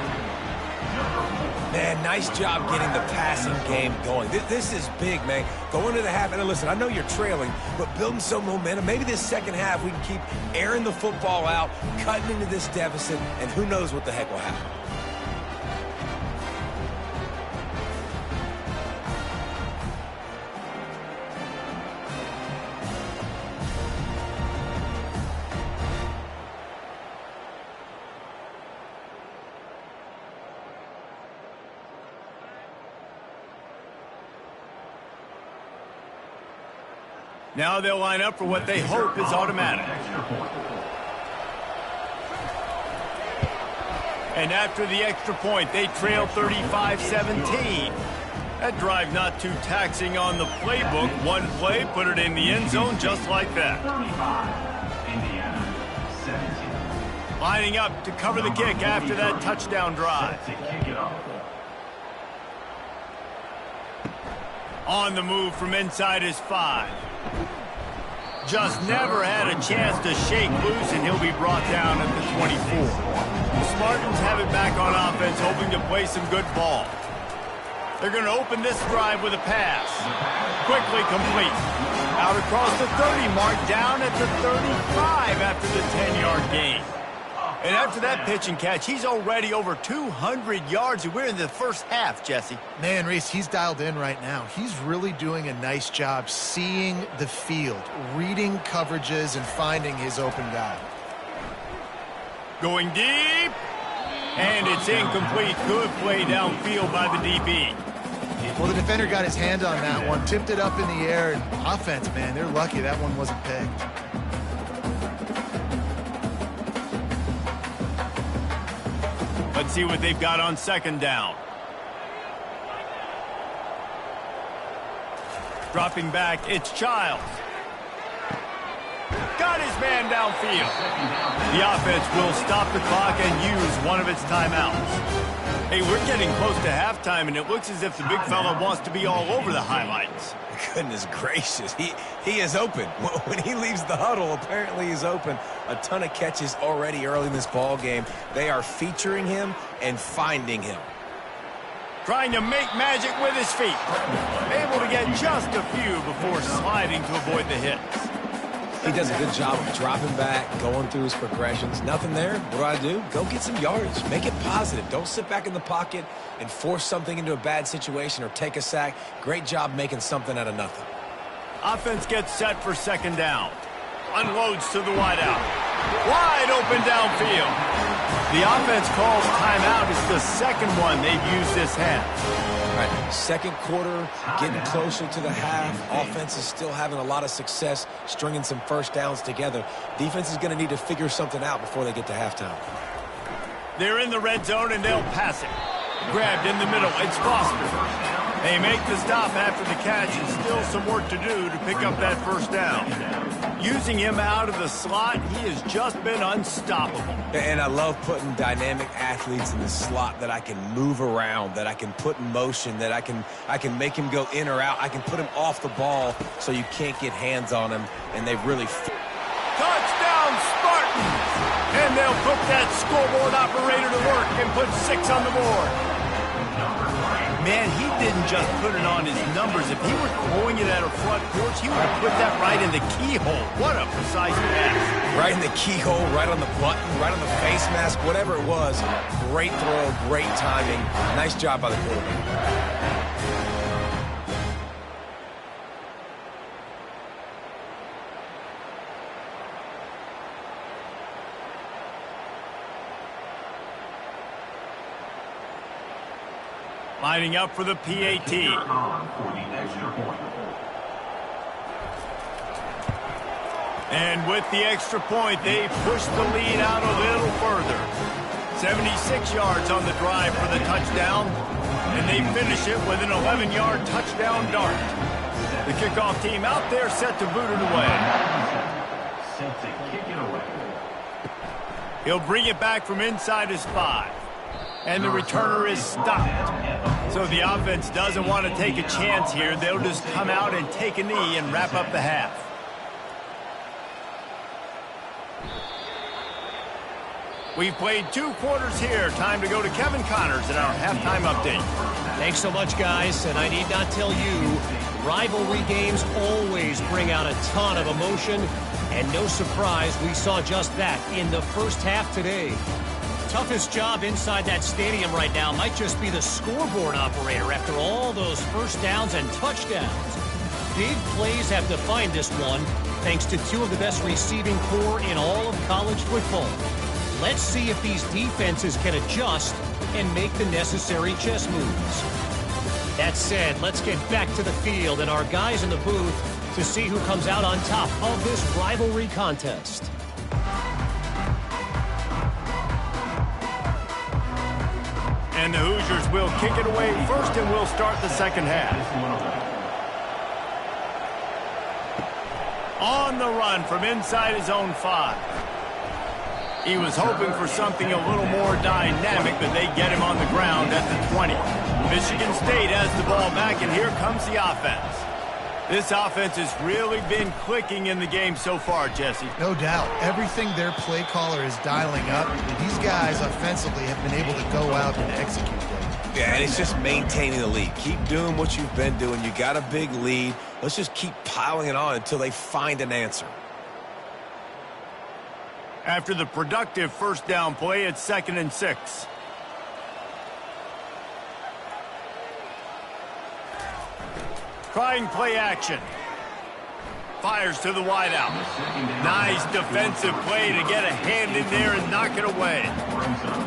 Man, nice job getting the passing game going. This is big, man. Going to the half, and listen, I know you're trailing, but building some momentum. Maybe this second half we can keep airing the football out, cutting into this deficit, and who knows what the heck will happen. Now they'll line up for what they hope is automatic. And after the extra point, they trail 35-17. That drive not too taxing on the playbook. One play, put it in the end zone just like that. 35, Indiana, 17. Lining up to cover the kick after that touchdown drive. Set to kick it off. On the move from inside his 5. Just never had a chance to shake loose, and he'll be brought down at the 24. The Spartans have it back on offense, hoping to play some good ball. They're going to open this drive with a pass. Quickly complete. Out across the 30 mark, down at the 35 after the 10-yard gain. And after that pitch and catch, he's already over 200 yards, and we're in the first half, Jesse. Man, Reese, he's dialed in right now. He's really doing a nice job seeing the field, reading coverages, and finding his open guy. Going deep, and it's incomplete. Good play downfield by the DB. Well, the defender got his hand on that one, tipped it up in the air, and offense, man, they're lucky that one wasn't picked. Let's see what they've got on second down. Dropping back, it's Childs. Got his man downfield. The offense will stop the clock and use one of its timeouts. Hey, we're getting close to halftime, and it looks as if the big fella wants to be all over the highlights. Goodness gracious, he is open. When he leaves the huddle, apparently he's open. A ton of catches already early in this ball game. They are featuring him and finding him. Trying to make magic with his feet. Able to get just a few before sliding to avoid the hits. He does a good job of dropping back, going through his progressions. Nothing there. What do? Go get some yardage. Make it positive. Don't sit back in the pocket and force something into a bad situation or take a sack. Great job making something out of nothing. Offense gets set for second down. Unloads to the wideout. Wide open downfield. The offense calls timeout. It's the second one they've used this half. All right, second quarter, getting closer to the half. Offense is still having a lot of success stringing some first downs together. Defense is going to need to figure something out before they get to halftime. They're in the red zone, and they'll pass it. Grabbed in the middle. It's Foster. They make the stop after the catch, and still some work to do to pick up that first down. Using him out of the slot, he has just been unstoppable. And I love putting dynamic athletes in the slot that I can move around, that I can put in motion, that I can make him go in or out. I can put him off the ball so you can't get hands on him, and they really... Touchdown, Spartans! And they'll put that scoreboard operator to work and put 6 on the board. Man, he didn't just put it on his numbers. If he were throwing it at a front porch, he would have put that right in the keyhole. What a precise pass. Right in the keyhole, right on the button, right on the face mask, whatever it was. Great throw, great timing. Nice job by the quarterback. Lining up for the PAT. And with the extra point, they push the lead out a little further. 76 yards on the drive for the touchdown. and they finish it with an 11-yard touchdown dart. The kickoff team out there set to boot it away. Set to kick it away. He'll bring it back from inside his 5. And the returner is stopped. So the offense doesn't want to take a chance here. They'll just come out and take a knee and wrap up the half. We've played 2 quarters here. Time to go to Kevin Connors in our halftime update. Thanks so much, guys. And I need not tell you, rivalry games always bring out a ton of emotion. And no surprise, we saw just that in the first half today. Toughest job inside that stadium right now might just be the scoreboard operator after all those first downs and touchdowns. Big plays have defined this one, thanks to 2 of the best receiving corps in all of college football. Let's see if these defenses can adjust and make the necessary chess moves. That said, let's get back to the field and our guys in the booth to see who comes out on top of this rivalry contest. And the Hoosiers will kick it away first, and we'll start the second half. On the run from inside his own 5. He was hoping for something a little more dynamic, but they get him on the ground at the 20. Michigan State has the ball back, and here comes the offense. This offense has really been clicking in the game so far, Jesse. No doubt. Everything their play caller is dialing up, these guys offensively have been able to go out and execute them. Yeah, and it's just maintaining the lead. Keep doing what you've been doing. You got a big lead. Let's just keep piling it on until they find an answer. After the productive first down play, it's 2nd and 6. Trying play action. Fires to the wideout. Nice defensive play to get a hand in there and knock it away.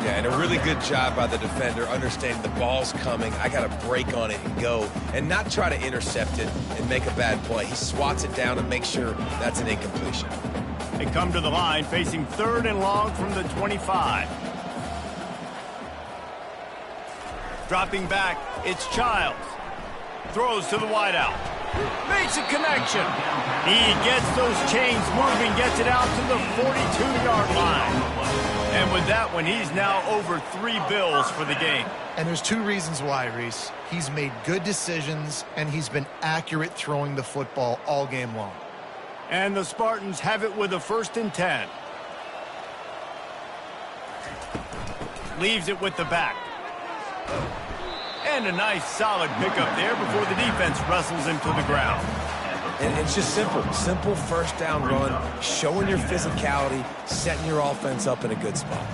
Yeah, and a really good job by the defender understanding the ball's coming. I got to break on it and go and not try to intercept it and make a bad play. He swats it down and makes sure that's an incompletion. They come to the line facing 3rd and long from the 25. Dropping back, it's Childs. Throws to the wideout. Makes a connection. He gets those chains moving, gets it out to the 42-yard line. And with that one, he's now over 3 bills for the game. And there's 2 reasons why, Reese. He's made good decisions, and he's been accurate throwing the football all game long. And the Spartans have it with a 1st and 10. Leaves it with the back. And a nice solid pickup there before the defense wrestles him to the ground. And it's just simple. Simple first down run, showing your physicality, setting your offense up in a good spot.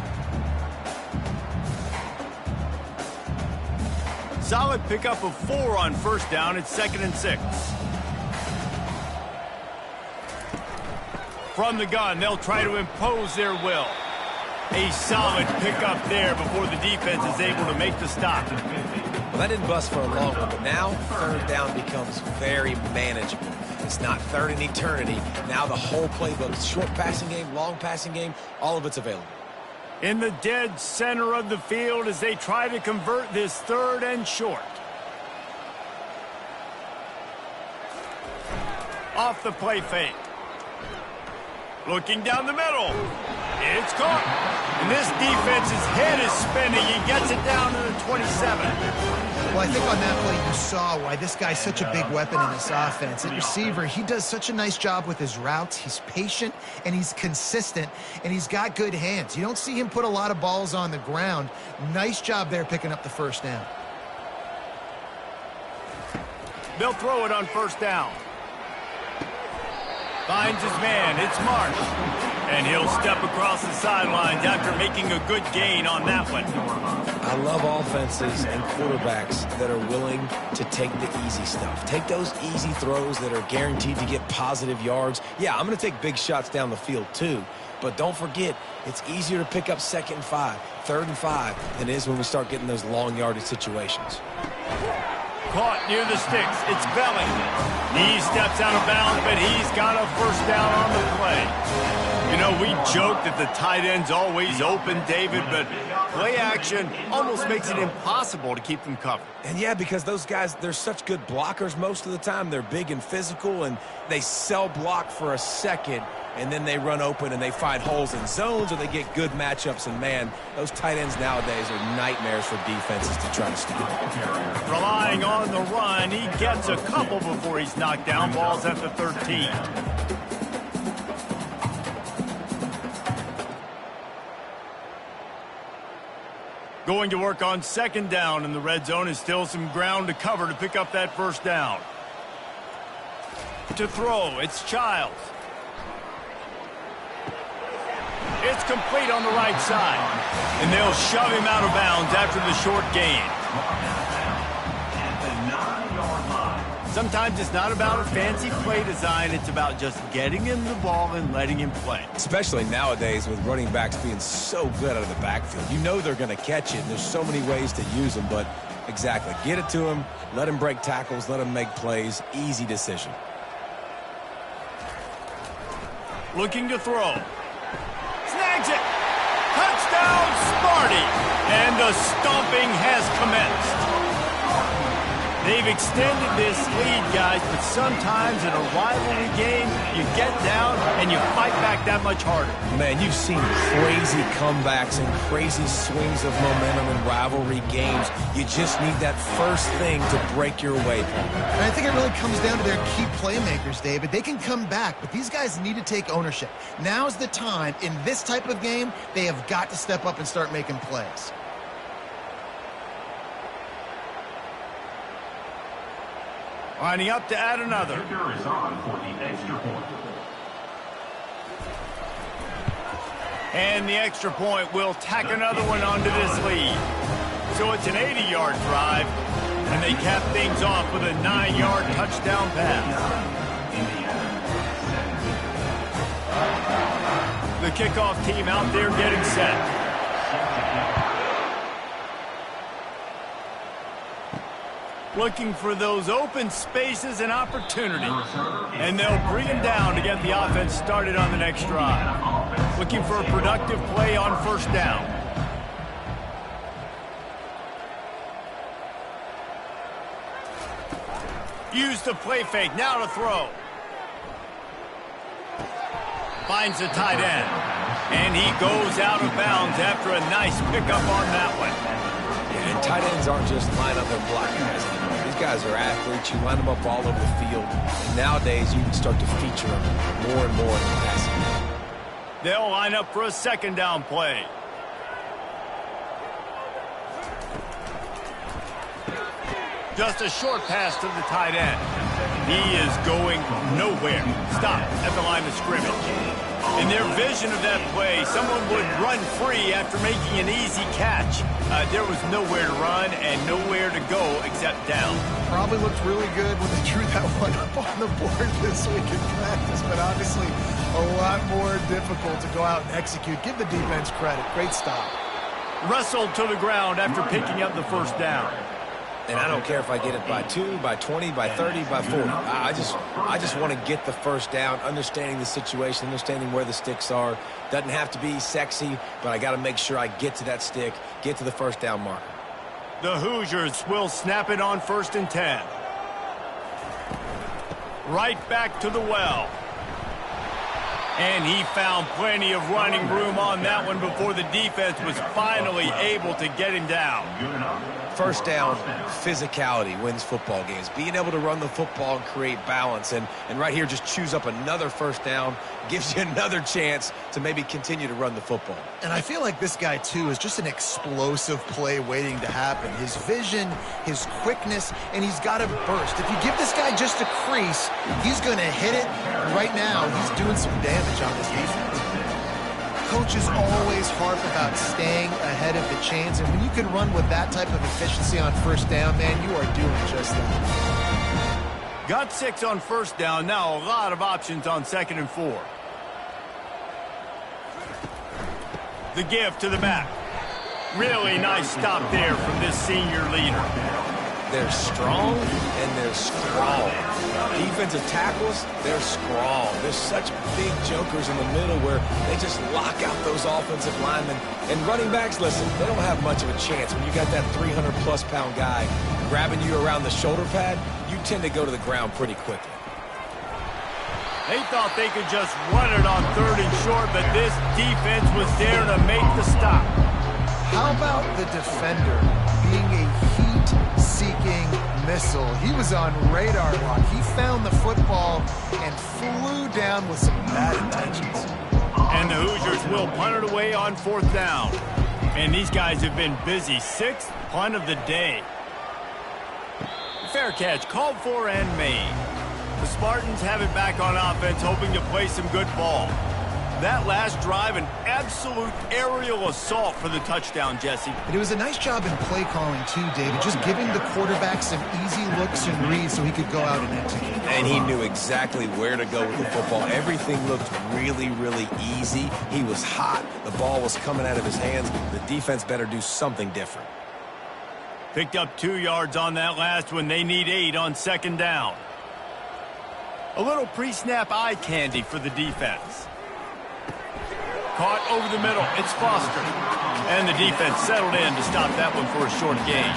Solid pickup of 4 on first down. It's 2nd and 6. From the gun, they'll try to impose their will. A solid pickup there before the defense is able to make the stop. Well, that didn't bust for a long one, but now 3rd down becomes very manageable. It's not 3rd and eternity. Now the whole playbook, short passing game, long passing game, all of it's available. In the dead center of the field as they try to convert this 3rd and short. Off the play fake. Looking down the middle. It's caught. And this defense's head is spinning. He gets it down to the 27. Well, I think on that play you saw why this guy's such a big weapon in this offense. At receiver, he does such a nice job with his routes. He's patient, and he's consistent, and he's got good hands. You don't see him put a lot of balls on the ground. Nice job there picking up the first down. They'll throw it on first down. Finds his man. It's Marsh. And he'll step across the sidelines after making a good gain on that one. I love offenses and quarterbacks that are willing to take the easy stuff. Take those easy throws that are guaranteed to get positive yards. Yeah, I'm going to take big shots down the field too. But don't forget, it's easier to pick up 2nd and 5, 3rd and 5 than it is when we start getting those long yardage situations. Caught near the sticks. It's Belling. He steps out of bounds, but he's got a first down on the play. You know, we joke that the tight end's always open, David, but play action almost makes it impossible to keep them covered. And yeah, because those guys, they're such good blockers most of the time. They're big and physical, and they cell block for a second, and then they run open and they find holes in zones, or they get good matchups. And man, those tight ends nowadays are nightmares for defenses to try to stop. Relying on the run, he gets a couple before he's knocked down. Ball's at the 13. Going to work on second down in the red zone, is still some ground to cover to pick up that first down. To throw, it's Childs. It's complete on the right side. And they'll shove him out of bounds after the short gain. Sometimes it's not about a fancy play design. It's about just getting him the ball and letting him play. Especially nowadays with running backs being so good out of the backfield. You know they're going to catch it, and there's so many ways to use them. But exactly, get it to him, let him break tackles, let him make plays. Easy decision. Looking to throw. Snags it. Touchdown, Sparty. And the stomping has commenced. They've extended this lead, guys, but sometimes in a rivalry game, you get down and you fight back that much harder. Man, you've seen crazy comebacks and crazy swings of momentum in rivalry games. You just need that first thing to break your way. And I think it really comes down to their key playmakers, David. They can come back, but these guys need to take ownership. Now's the time. In this type of game, they have got to step up and start making plays. Lining up to add another. Kicker is on for the extra point. And the extra point will tack another one onto this lead. So it's an 80-yard drive, and they cap things off with a 9-yard touchdown pass. The kickoff team out there getting set. Looking for those open spaces and opportunity. And they'll bring him down to get the offense started on the next drive. Looking for a productive play on first down. Use the play fake, now to throw. Finds the tight end. And he goes out of bounds after a nice pickup on that one. And tight ends aren't just line up and block guys anymore. These guys are athletes. You line them up all over the field. And nowadays, you can start to feature them more and more in the passing game. They'll line up for a second down play. Just a short pass to the tight end. He is going nowhere. Stop at the line of scrimmage. In their vision of that play, someone would run free after making an easy catch. There was nowhere to run and nowhere to go except down. Probably looked really good when they drew that one up on the board this week in practice, but obviously a lot more difficult to go out and execute. Give the defense credit. Great stop. Wrestled to the ground after picking up the first down. And I don't care if I get it by 2, by 20, by 30, by 40. I just want to get the first down, understanding the situation, understanding where the sticks are. Doesn't have to be sexy, but I got to make sure I get to that stick, get to the first down marker. The Hoosiers will snap it on 1st and 10. Right back to the well. And he found plenty of running room on that one before the defense was finally able to get him down. First down, physicality wins football games. Being able to run the football and create balance. And right here, just choose up another first down, gives you another chance to maybe continue to run the football. And I feel like this guy, too, is just an explosive play waiting to happen. His vision, his quickness, and he's got a burst. If you give this guy just a crease, he's going to hit it. Right now, he's doing some damage on this defense. Coaches always harp about staying ahead of the chains, and when you can run with that type of efficiency on first down, man, you are doing just that. Got 6 on first down. Now a lot of options on 2nd and 4. The give to the back. Really nice stop there from this senior leader. They're strong, and they're strong. Defensive tackles, they're strong. There's such big jokers in the middle where they just lock out those offensive linemen. And running backs, listen, they don't have much of a chance. When you got that 300-plus pound guy grabbing you around the shoulder pad, you tend to go to the ground pretty quickly. They thought they could just run it on 3rd and short, but this defense was there to make the stop. How about the defender being a heat-seeking missile? He was on radar lock. He found the football and flew down with some bad intentions. And the Hoosiers will punt it away on 4th down. And these guys have been busy. 6th punt of the day. Fair catch called for and made. The Spartans have it back on offense, hoping to play some good ball. That last drive, an absolute aerial assault for the touchdown, Jesse. And it was a nice job in play calling, too, David, just giving the quarterback some easy looks and reads so he could go out and execute. And he knew exactly where to go with the football. Everything looked really, really easy. He was hot. The ball was coming out of his hands. The defense better do something different. Picked up 2 yards on that last one. They need 8 on 2nd down. A little pre-snap eye candy for the defense. Caught over the middle. It's Foster. And the defense settled in to stop that one for a short gain.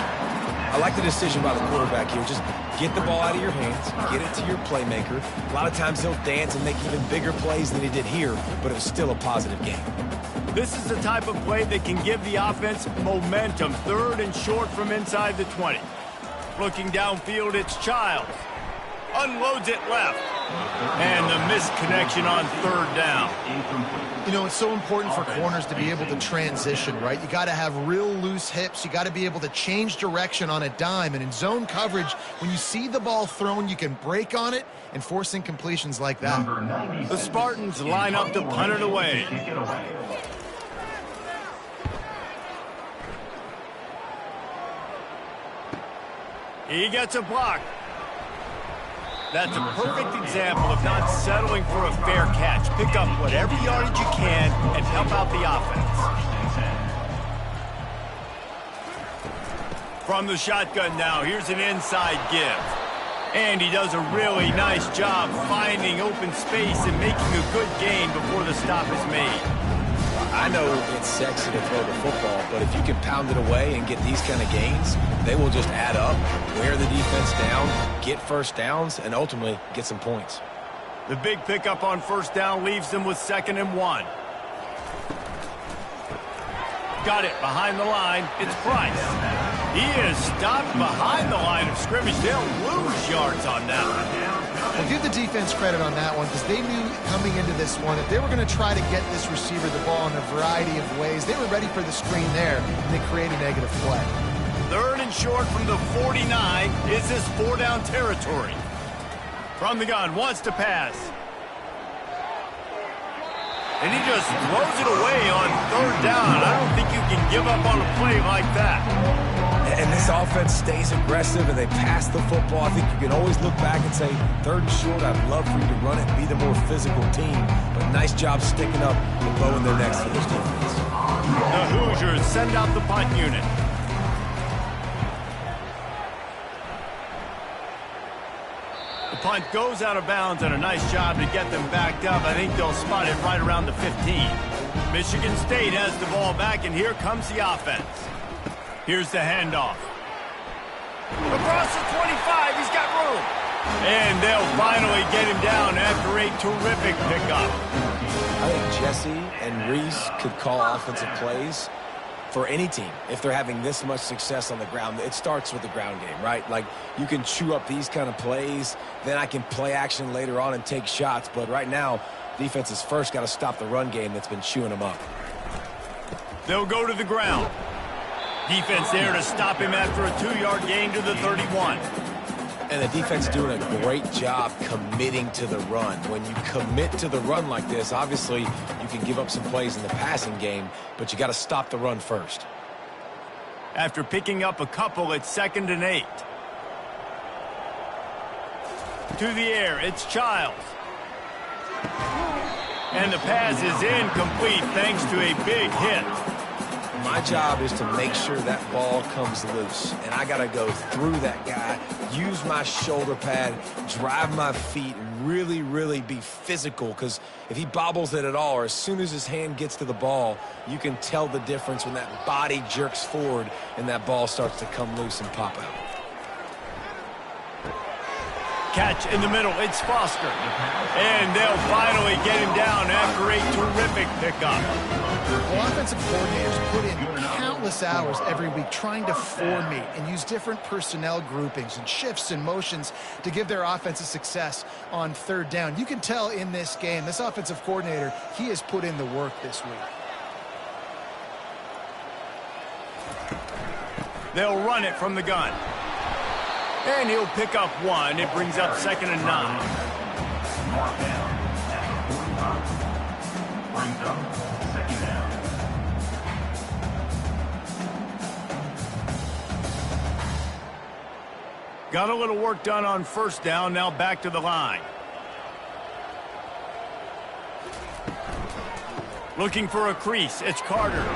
I like the decision by the quarterback here. Just get the ball out of your hands, get it to your playmaker. A lot of times he'll dance and make even bigger plays than he did here, but it was still a positive game. This is the type of play that can give the offense momentum. 3rd and short from inside the 20. Looking downfield, it's Childs. Unloads it left. And the missed connection on 3rd down. You know, it's so important for corners to be able to transition, right? You got to have real loose hips. You got to be able to change direction on a dime. And in zone coverage, when you see the ball thrown, you can break on it and force incompletions like that. The Spartans line up to punt it away. He gets a block. That's a perfect example of not settling for a fair catch. Pick up whatever yardage you can and help out the offense. From the shotgun now, here's an inside give. And he does a really nice job finding open space and making a good gain before the stop is made. I know it's sexy to throw the football, but if you can pound it away and get these kind of gains, they will just add up, wear the defense down, get first downs, and ultimately get some points. The big pickup on 1st down leaves them with 2nd and 1. Got it behind the line. It's Price. He is stopped behind the line of scrimmage. They'll lose yards on that one. Well, give the defense credit on that one because they knew coming into this one that they were going to try to get this receiver the ball in a variety of ways. They were ready for the screen there, and they create a negative play. 3rd and short from the 49. Is this 4-down territory? From the gun, wants to pass. And he just throws it away on 3rd down. I don't think you can give up on a play like that. And this offense stays aggressive and they pass the football. I think you can always look back and say, 3rd and short, I'd love for you to run it and be the more physical team. But nice job sticking up and bowing their necks to this defense. The Hoosiers send out the punt unit. The punt goes out of bounds, and a nice job to get them backed up. I think they'll spot it right around the 15. Michigan State has the ball back, and here comes the offense. Here's the handoff. Across the 25, he's got room. And they'll finally get him down after a terrific pickup. I think Jesse and Reese could call offensive plays for any team if they're having this much success on the ground. It starts with the ground game, right? Like, you can chew up these kind of plays, then I can play action later on and take shots. But right now, defense has first got to stop the run game that's been chewing them up. They'll go to the ground. Defense there to stop him after a 2-yard gain to the 31. And the defense doing a great job committing to the run. When you commit to the run like this, obviously you can give up some plays in the passing game, but you got to stop the run first. After picking up a couple, it's 2nd and 8. To the air, it's Childs. And the pass is incomplete thanks to a big hit. My job is to make sure that ball comes loose, and I got to go through that guy, use my shoulder pad, drive my feet, and really, really be physical, because if he bobbles it at all, or as soon as his hand gets to the ball, you can tell the difference when that body jerks forward and that ball starts to come loose and pop out. Catch in the middle, it's Foster. And they'll finally get him down after a terrific pickup. Well, offensive coordinators put in countless hours every week trying to formate and use different personnel groupings and shifts and motions to give their offensive success on third down. You can tell in this game, this offensive coordinator, he has put in the work this week. They'll run it from the gun. And he'll pick up one. It brings up 2nd and 9. Mark down at the 45. Brings up 2nd down. Got a little work done on 1st down. Now back to the line. Looking for a crease. It's Carter.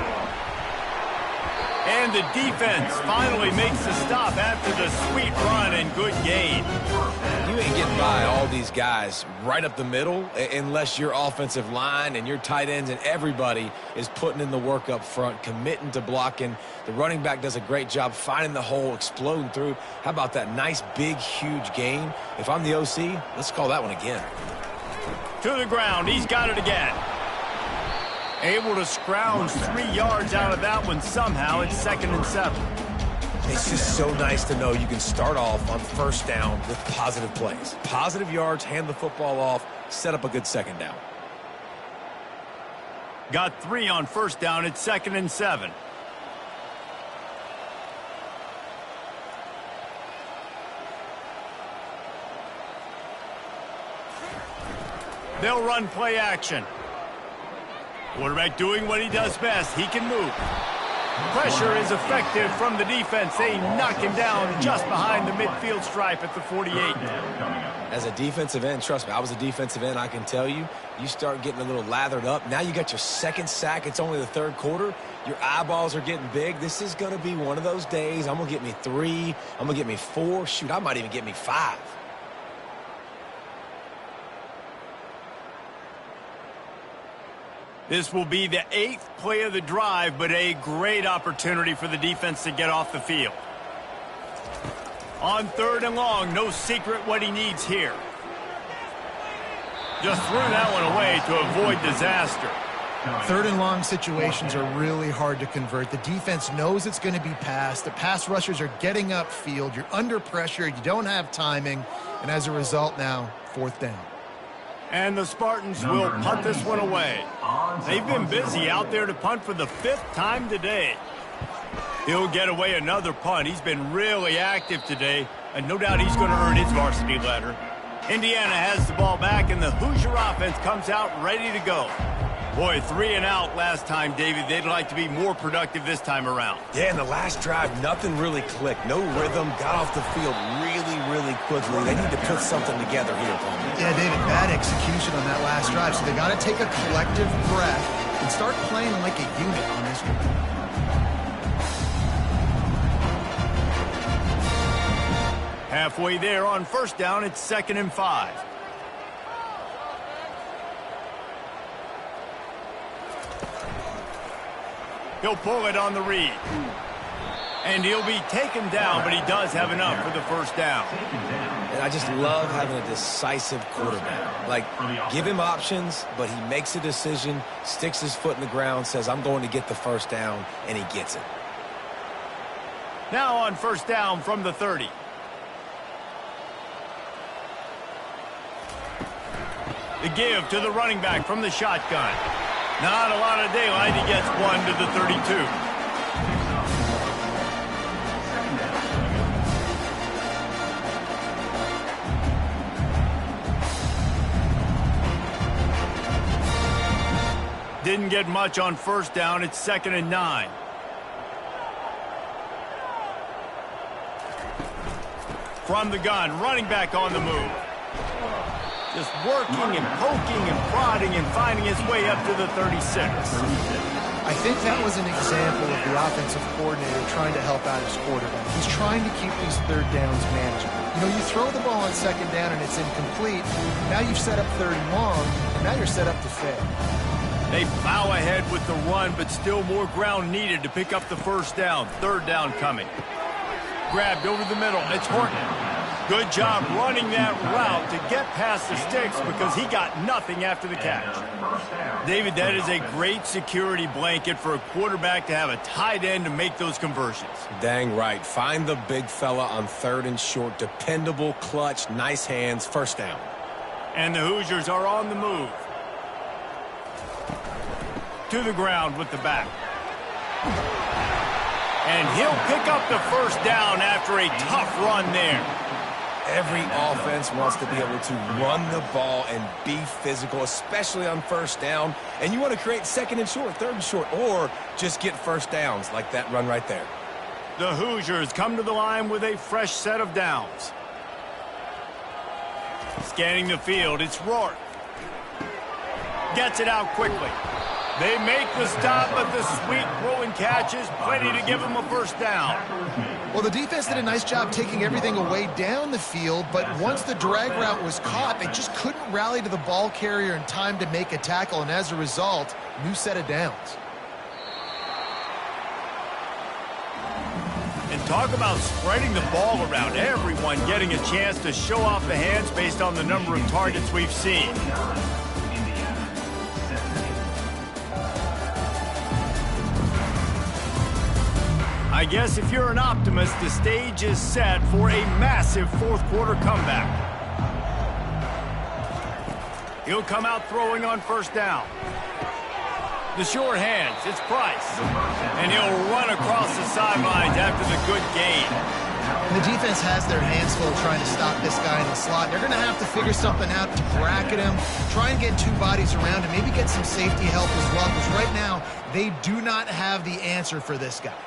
And the defense finally makes the stop after the sweet run and good gain. You ain't getting by all these guys right up the middle unless your offensive line and your tight ends and everybody is putting in the work up front, committing to blocking. The running back does a great job finding the hole, exploding through. How about that nice, big, huge gain? If I'm the OC, let's call that one again. To the ground. He's got it again. Able to scrounge 3 yards out of that one somehow. It's 2nd and 7. It's just so nice to know you can start off on 1st down with positive plays. Positive yards, hand the football off, set up a good 2nd down. Got 3 on 1st down. It's 2nd and 7. They'll run play action. Quarterback doing what he does best. He can move. Pressure is effective from the defense. They knock him down just behind the midfield stripe at the 48. As a defensive end, trust me, I was a defensive end, I can tell you, you start getting a little lathered up. Now you got your 2nd sack. It's only the 3rd quarter. Your eyeballs are getting big. This is going to be one of those days. I'm going to get me 3. I'm going to get me 4. Shoot, I might even get me 5. This will be the 8th play of the drive, but a great opportunity for the defense to get off the field. On 3rd and long, no secret what he needs here. Just threw that one away to avoid disaster. 3rd and long situations are really hard to convert. The defense knows it's going to be passed. The pass rushers are getting upfield. You're under pressure. You don't have timing. And as a result now, 4th down. And the Spartans will punt this one away. They've been busy out there to punt for the 5th time today. He'll get away another punt. He's been really active today, and no doubt he's going to earn his varsity letter. Indiana has the ball back, and the Hoosier offense comes out ready to go. Boy, 3 and out last time, David. They'd like to be more productive this time around. Yeah, in the last drive, nothing really clicked. No rhythm, got off the field really, really quickly. They need to put something together here, Paul. Yeah, David, bad execution on that last drive. So they got to take a collective breath and start playing like a unit on this one. Halfway there on 1st down, it's 2nd and 5. He'll pull it on the read. And he'll be taken down, but he does have enough for the 1st down. And I just love having a decisive quarterback. Like, give him options, but he makes a decision, sticks his foot in the ground, says, I'm going to get the 1st down, and he gets it. Now on 1st down from the 30. The give to the running back from the shotgun. Not a lot of daylight. He gets one to the 32. Didn't get much on 1st down. It's 2nd and 9. From the gun, running back on the move. Just working and poking and prodding and finding his way up to the 36. I think that was an example of the offensive coordinator trying to help out his quarterback. He's trying to keep these third downs manageable. You know, you throw the ball on second down and it's incomplete. Now you've set up third and long, and now you're set up to fail. They plow ahead with the run, but still more ground needed to pick up the first down. Third down coming. Grabbed over the middle. It's Horton. Good job running that route to get past the sticks because he got nothing after the catch. David, that is a great security blanket for a quarterback to have a tight end to make those conversions. Dang right. Find the big fella on third and short. Dependable, clutch, nice hands, first down. And the Hoosiers are on the move. To the ground with the back. And he'll pick up the first down after a tough run there. Every offense wants to be able to run the ball and be physical, especially on first down. And you want to create second and short, third and short, or just get first downs like that run right there. The Hoosiers come to the line with a fresh set of downs. Scanning the field, it's Rourke. Gets it out quickly. They make the stop, but the sweet throw and catch is plenty to give them a first down. Well, the defense did a nice job taking everything away down the field, but once the drag route was caught, they just couldn't rally to the ball carrier in time to make a tackle, and as a result, new set of downs. And talk about spreading the ball around, everyone getting a chance to show off the hands based on the number of targets we've seen. I guess if you're an optimist, the stage is set for a massive fourth quarter comeback. He'll come out throwing on first down. The short hands, it's Price. And he'll run across the sidelines after the good gain. And the defense has their hands full trying to stop this guy in the slot. They're going to have to figure something out to bracket him, try and get two bodies around him, maybe get some safety help as well, because right now they do not have the answer for this guy.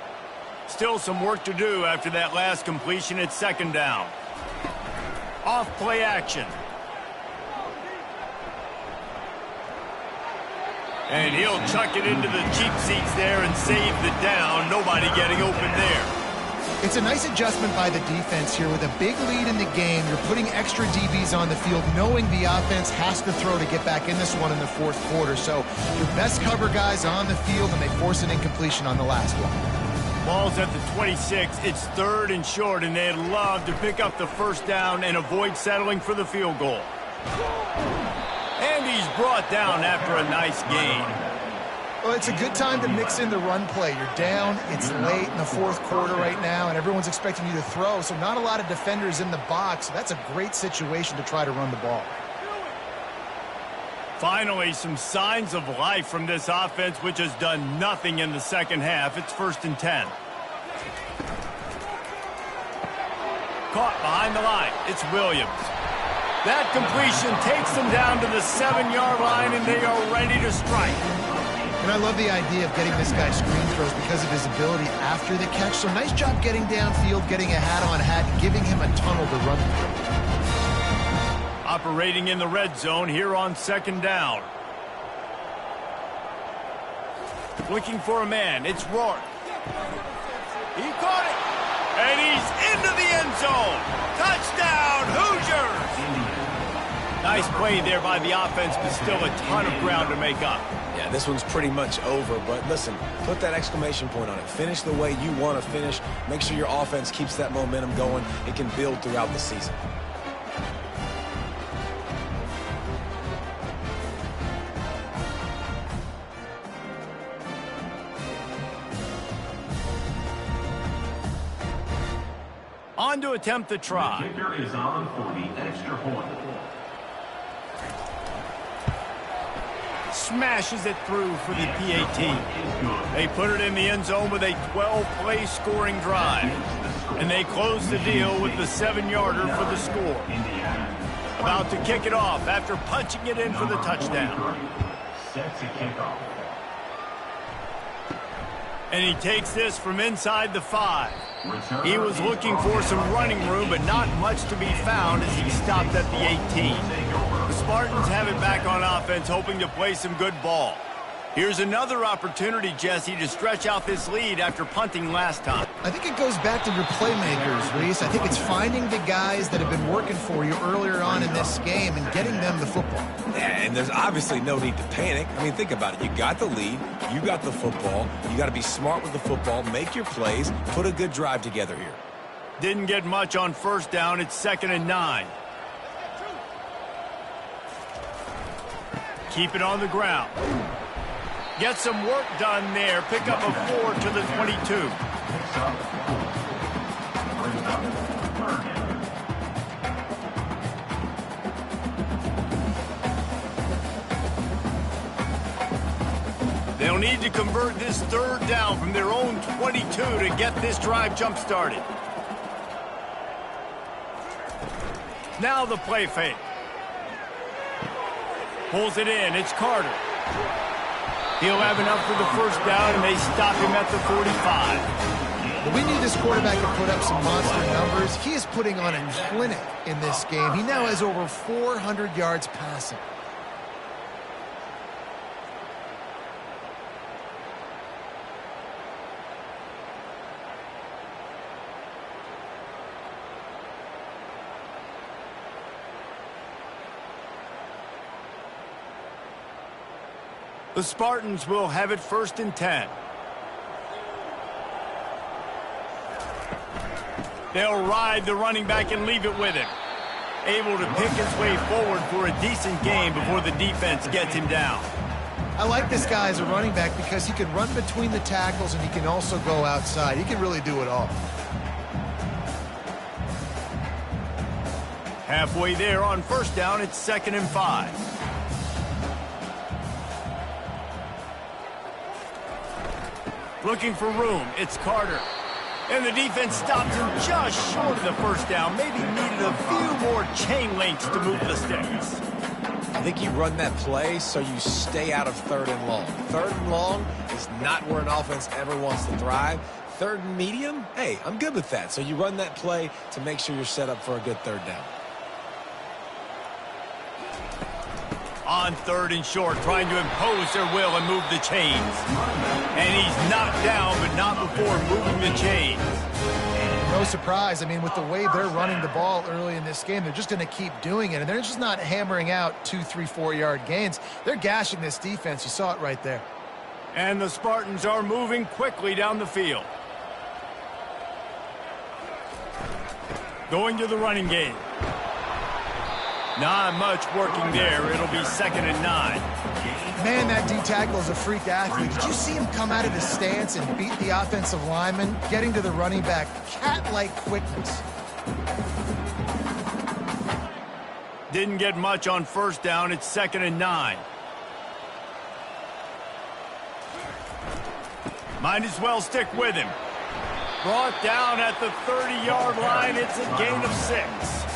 Still some work to do after that last completion at second down. Off play action. And he'll chuck it into the cheap seats there and save the down. Nobody getting open there. It's a nice adjustment by the defense here. With a big lead in the game, you're putting extra DBs on the field, knowing the offense has to throw to get back in this one in the fourth quarter. So your best cover guys on the field, and they force an incompletion on the last one. Ball's at the 26. It's third and short, and they'd love to pick up the first down and avoid settling for the field goal. And he's brought down after a nice gain. Well, it's a good time to mix in the run play. You're down, it's late in the fourth quarter right now, and everyone's expecting you to throw, so not a lot of defenders in the box. So that's a great situation to try to run the ball. Finally, some signs of life from this offense, which has done nothing in the second half. It's 1st and 10. Caught behind the line. It's Williams. That completion takes them down to the 7-yard line, and they are ready to strike. And I love the idea of getting this guy screen throws because of his ability after the catch. So nice job getting downfield, getting a hat-on-hat, and giving him a tunnel to run through. Operating in the red zone here on second down. Looking for a man. It's Rourke. He caught it. And he's into the end zone. Touchdown, Hoosiers! Nice play there by the offense, but still a ton of ground to make up. Yeah, this one's pretty much over, but listen, put that exclamation point on it. Finish the way you want to finish. Make sure your offense keeps that momentum going. It can build throughout the season. On to attempt the try. The kicker is on for the extra point. Smashes it through for the PAT. They put it in the end zone with a 12-play scoring drive. And they close the deal with the 7-yarder for the score. About to kick it off after punching it in for the touchdown. Set to kick off. And he takes this from inside the 5. He was looking for some running room, but not much to be found as he stopped at the 18. The Spartans have it back on offense, hoping to play some good ball. Here's another opportunity, Jesse, to stretch out this lead after punting last time. I think it goes back to your playmakers, Reese. I think it's finding the guys that have been working for you earlier on in this game and getting them the football. Yeah, and there's obviously no need to panic. I mean, think about it. You got the lead. You got the football. You got to be smart with the football, make your plays, put a good drive together here. Didn't get much on first down. It's 2nd and 9. Keep it on the ground. Get some work done there. Pick up a 4 to the 22. They'll need to convert this 3rd down from their own 22 to get this drive jump-started. Now the play fake. Pulls it in. It's Carter. He'll have enough for the 1st down, and they stop him at the 45. But we need this quarterback to put up some monster numbers. He is putting on a clinic in this game. He now has over 400 yards passing. The Spartans will have it 1st and 10. They'll ride the running back and leave it with him. Able to pick his way forward for a decent gain before the defense gets him down. I like this guy as a running back because he can run between the tackles and he can also go outside. He can really do it all. Halfway there on 1st down, it's 2nd and 5. Looking for room. It's Carter. And the defense stops him just short of the 1st down. Maybe needed a few more chain links to move the sticks. I think you run that play so you stay out of 3rd and long. 3rd and long is not where an offense ever wants to thrive. 3rd and medium, hey, I'm good with that. So you run that play to make sure you're set up for a good 3rd down. On 3rd and short, trying to impose their will and move the chains. And he's knocked down, but not before moving the chains. No surprise. I mean, with the way they're running the ball early in this game, they're just going to keep doing it. And they're just not hammering out 2, 3, 4-yard gains. They're gashing this defense. You saw it right there. And the Spartans are moving quickly down the field. Going to the running game. Not much working there. It'll be 2nd and 9. Man, that D-tackle is a freak athlete. Did you see him come out of his stance and beat the offensive lineman, getting to the running back? Cat-like quickness. Didn't get much on 1st down. It's 2nd and 9. Might as well stick with him. Brought down at the 30-yard line. It's a gain of 6.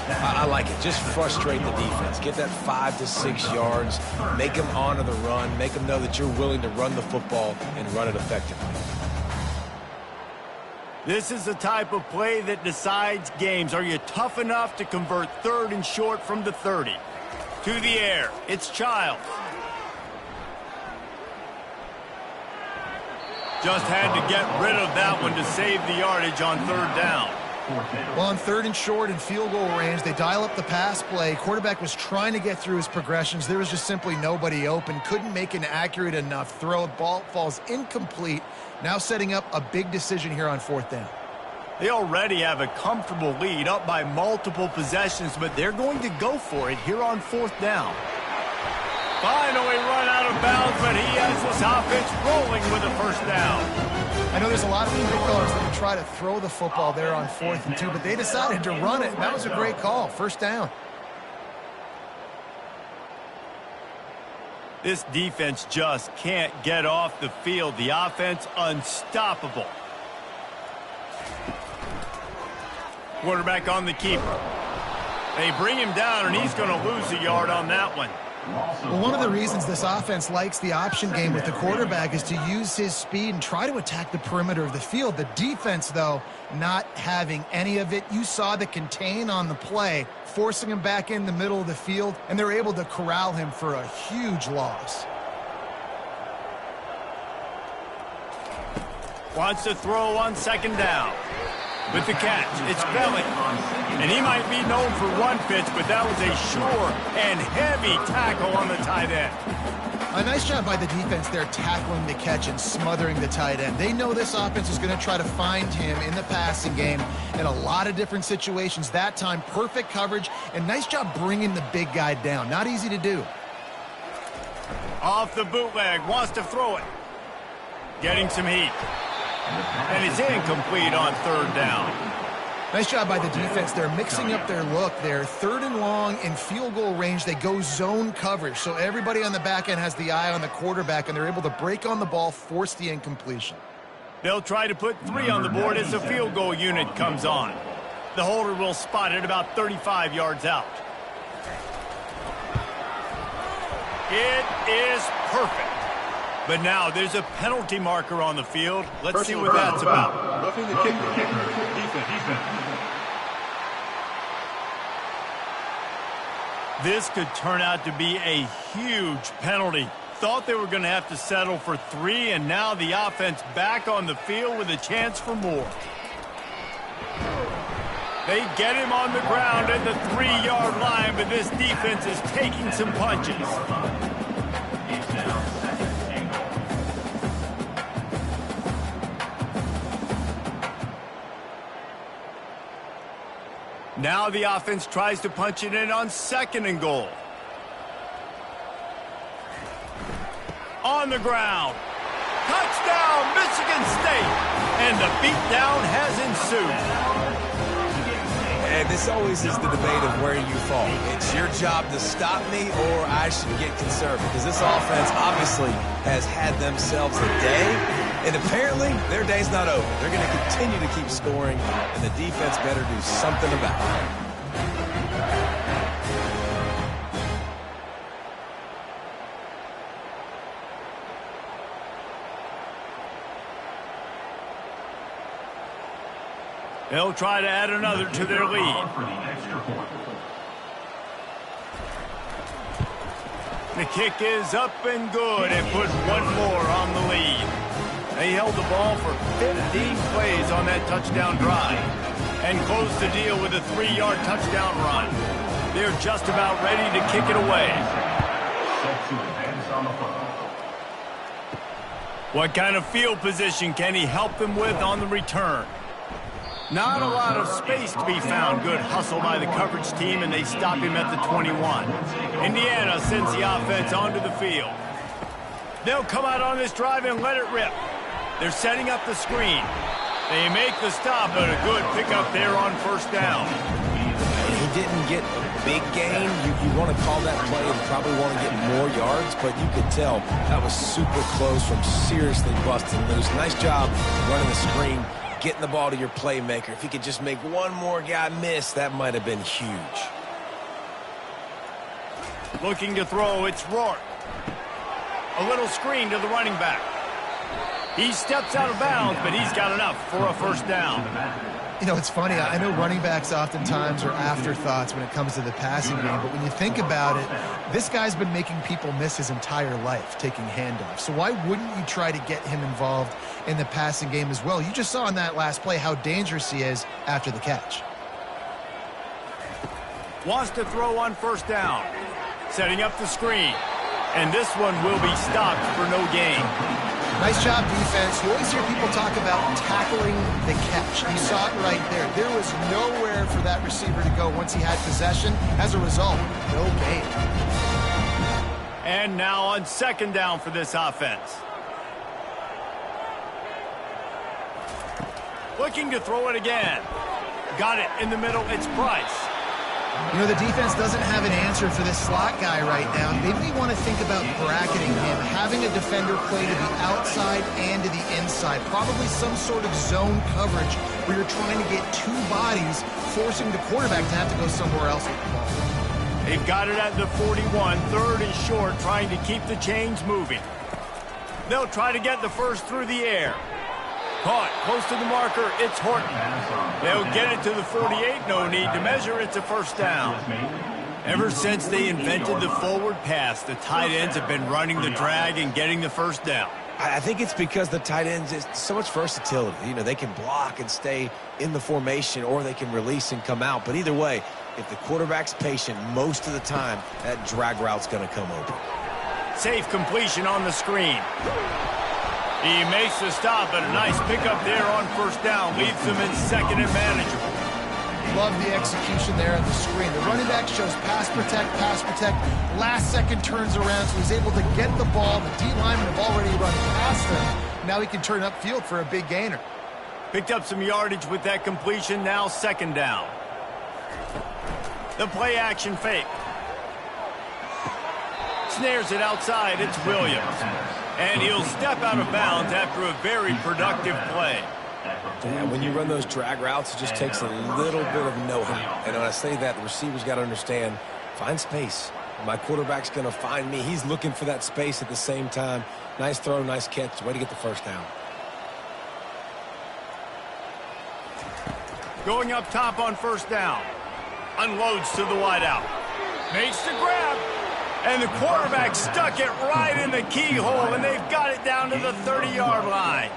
I like it. Just frustrate the defense. Get that 5 to 6 yards. Make them honor the run. Make them know that you're willing to run the football and run it effectively. This is the type of play that decides games. Are you tough enough to convert 3rd and short from the 30? To the air. It's Child. Just had to get rid of that one to save the yardage on 3rd down. Well, on 3rd and short and field goal range, they dial up the pass play. Quarterback was trying to get through his progressions. There was just simply nobody open. Couldn't make an accurate enough throw. Ball falls incomplete. Now setting up a big decision here on 4th down. They already have a comfortable lead, up by multiple possessions, but they're going to go for it here on 4th down. Finally run out of bounds, but he has this offense rolling with a 1st down. I know there's a lot of play callers that would try to throw the football there on 4th and 2, but they decided to run it, and that was a great call. 1st down. This defense just can't get off the field. The offense unstoppable. Quarterback on the keeper. They bring him down, and he's going to lose a yard on that one. Well, one of the reasons this offense likes the option game with the quarterback is to use his speed and try to attack the perimeter of the field. The defense, though, not having any of it. You saw the contain on the play, forcing him back in the middle of the field, and they're able to corral him for a huge loss. Wants to throw on second down. With the catch, it's Belly. And he might be known for one pitch, but that was a sure and heavy tackle on the tight end. A nice job by the defense there tackling the catch and smothering the tight end. They know this offense is going to try to find him in the passing game in a lot of different situations. That time, perfect coverage, and nice job bringing the big guy down. Not easy to do. Off the bootleg, wants to throw it. Getting some heat. And it's incomplete on third down. Nice job by the defense there, mixing up their look there. Third and long in field goal range, they go zone coverage. So everybody on the back end has the eye on the quarterback, and they're able to break on the ball, force the incompletion. They'll try to put 3 on the board as the field goal unit comes on. The holder will spot it about 35 yards out. It is perfect. But now there's a penalty marker on the field. Let's see what that's about. Roughing the kicker. Defense. This could turn out to be a huge penalty. Thought they were going to have to settle for 3, and now the offense back on the field with a chance for more. They get him on the ground at the 3-yard line, but this defense is taking some punches. Now the offense tries to punch it in on second and goal. On the ground. Touchdown, Michigan State. And the beatdown has ensued. And this always is the debate of where you fall. It's your job to stop me, or I should get conservative. Because this offense obviously has had themselves a day. And apparently, their day's not over. They're going to continue to keep scoring, and the defense better do something about it. They'll try to add another to their lead. The kick is up and good and put one more on the lead. They held the ball for 15 plays on that touchdown drive and closed the deal with a 3-yard touchdown run. They're just about ready to kick it away. What kind of field position can he help them with on the return? Not a lot of space to be found. Good hustle by the coverage team, and they stop him at the 21. Indiana sends the offense onto the field. They'll come out on this drive and let it rip. They're setting up the screen. They make the stop, but a good pickup there on first down. He didn't get a big gain. You want to call that play and probably want to get more yards, but you could tell that was super close from seriously busting loose. Nice job running the screen, getting the ball to your playmaker. If he could just make one more guy miss, that might have been huge. Looking to throw, it's Rourke. A little screen to the running back. He steps out of bounds, but he's got enough for a first down. You know, it's funny. I know running backs oftentimes are afterthoughts when it comes to the passing game, but when you think about it, this guy's been making people miss his entire life taking handoffs. So why wouldn't you try to get him involved in the passing game as well? You just saw in that last play how dangerous he is after the catch. Wants to throw on first down. Setting up the screen. And this one will be stopped for no gain. Nice job, defense. You always hear people talk about tackling the catch. You saw it right there. There was nowhere for that receiver to go once he had possession. As a result, no gain. And now on second down for this offense. Looking to throw it again. Got it in the middle. It's Price. You know, the defense doesn't have an answer for this slot guy right now. They may want to think about bracketing him, having a defender play to the outside and to the inside. Probably some sort of zone coverage where you're trying to get 2 bodies, forcing the quarterback to have to go somewhere else with the ball. They've got it at the 41, third and short, trying to keep the chains moving. They'll try to get the first through the air. Caught close to the marker, it's Horton. They'll get it to the 48, no need to measure, it's a first down. Ever since they invented the forward pass, the tight ends have been running the drag and getting the first down. I think it's because the tight ends, is so much versatility. You know, they can block and stay in the formation, or they can release and come out. But either way, if the quarterback's patient most of the time, that drag route's going to come open. Safe completion on the screen. He makes the stop, but a nice pickup there on first down. Leaves them in second and manageable. Love the execution there on the screen. The running back shows pass protect, last second turns around, so he's able to get the ball. The D linemen have already run past him. Now he can turn upfield for a big gainer. Picked up some yardage with that completion, now second down. The play action fake. Snares it outside, it's Williams. And he'll step out of bounds after a very productive play. Yeah, when you run those drag routes, it just takes a little bit of know-how. And when I say that, the receiver's got to understand, find space. My quarterback's going to find me. He's looking for that space at the same time. Nice throw, nice catch. Way to get the first down. Going up top on first down. Unloads to the wideout. Makes the grab. And the quarterback stuck it right in the keyhole, and they've got it down to the 30-yard line.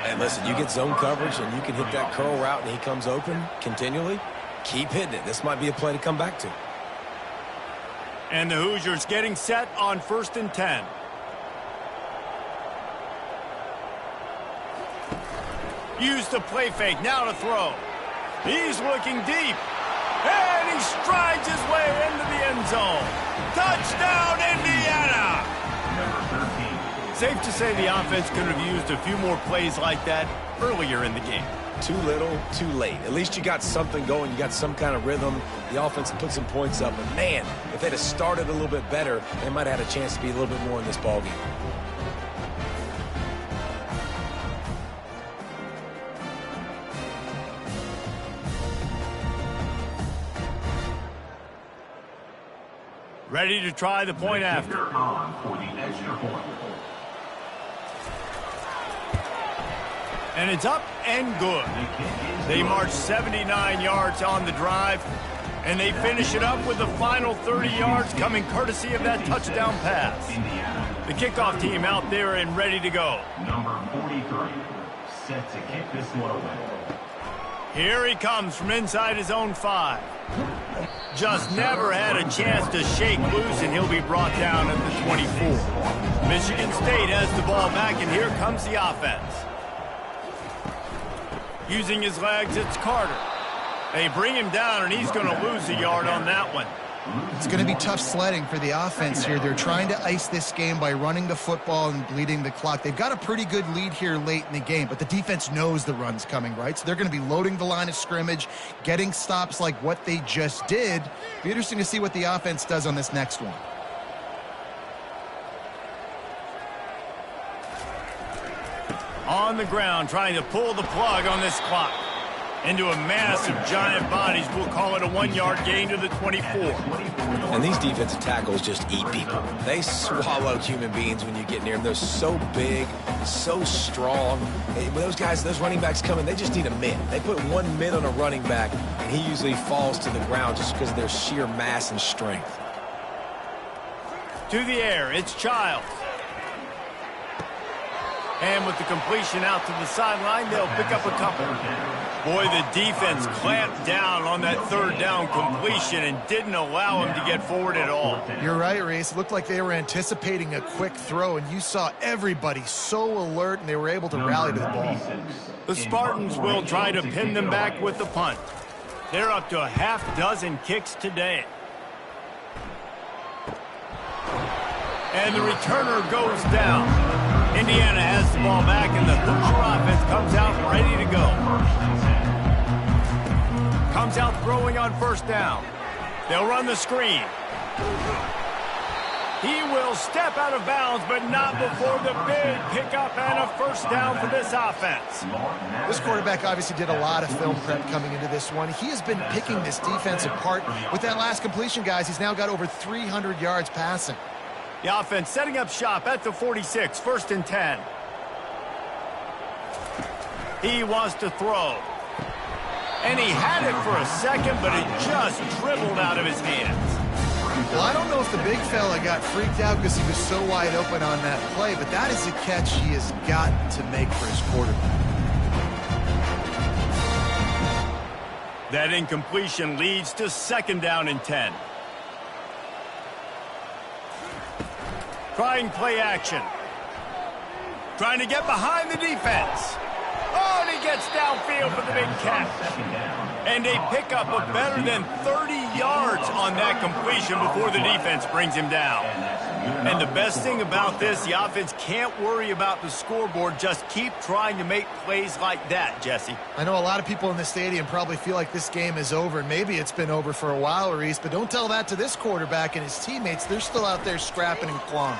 And listen, you get zone coverage and you can hit that curl route and he comes open continually. Keep hitting it. This might be a play to come back to. And the Hoosiers getting set on 1st and 10. Use the play fake. Now to throw. He's looking deep. And he strides his way into the end zone. Touchdown, Indiana! Number 13. Safe to say the offense could have used a few more plays like that earlier in the game. Too little, too late. At least you got something going. You got some kind of rhythm. The offense put some points up. But, man, if they'd have started a little bit better, they might have had a chance to be a little bit more in this ballgame. Ready to try the point after. On for the extra point. And it's up and good. They march 79 yards on the drive, and they finish it up with the final 30 yards coming courtesy of that touchdown pass. The kickoff team out there and ready to go. Number 43, set to kick this one away. Here he comes from inside his own 5. Just never had a chance to shake loose, and he'll be brought down at the 24. Michigan State has the ball back, and here comes the offense. Using his legs, it's Carter. They bring him down, and he's going to lose a yard on that one. It's going to be tough sledding for the offense here. They're trying to ice this game by running the football and bleeding the clock. They've got a pretty good lead here late in the game, but the defense knows the run's coming, right? So they're going to be loading the line of scrimmage, getting stops like what they just did. Be interesting to see what the offense does on this next one. On the ground, trying to pull the plug on this clock. Into a mass of giant bodies. We'll call it a 1-yard gain to the 24. And these defensive tackles just eat people. They swallow human beings when you get near them. They're so big, so strong. When those guys, those running backs come in, they just need a mid. They put 1 mid on a running back, and he usually falls to the ground just because of their sheer mass and strength. To the air, it's Childs. And with the completion out to the sideline, they'll pick up a couple. Boy, the defense clamped down on that 3rd down completion and didn't allow him to get forward at all. You're right, Reese. It looked like they were anticipating a quick throw, and you saw everybody so alert, and they were able to rally to the ball. The Spartans will try to pin them back with the punt. They're up to a half-dozen kicks today. And the returner goes down. Indiana has the ball back, and the Hoosier offense comes out ready to go. Comes out throwing on 1st down. They'll run the screen. He will step out of bounds, but not before the big pickup and a 1st down for this offense. This quarterback obviously did a lot of film prep coming into this one. He has been picking this defense apart. With that last completion, guys, he's now got over 300 yards passing. The offense setting up shop at the 46, 1st and 10. He wants to throw. And he had it for a second, but it just dribbled out of his hands. Well, I don't know if the big fella got freaked out because he was so wide open on that play, but that is a catch he has got to make for his quarterback. That incompletion leads to 2nd down and 10. Trying play action. Trying to get behind the defense. Oh, and he gets downfield for the big catch. And a pickup of better than 30 yards on that completion before the defense brings him down. And the best thing about this, the offense can't worry about the scoreboard. Just keep trying to make plays like that, Jesse. I know a lot of people in the stadium probably feel like this game is over. Maybe it's been over for a while, Reese, but don't tell that to this quarterback and his teammates. They're still out there scrapping and clawing.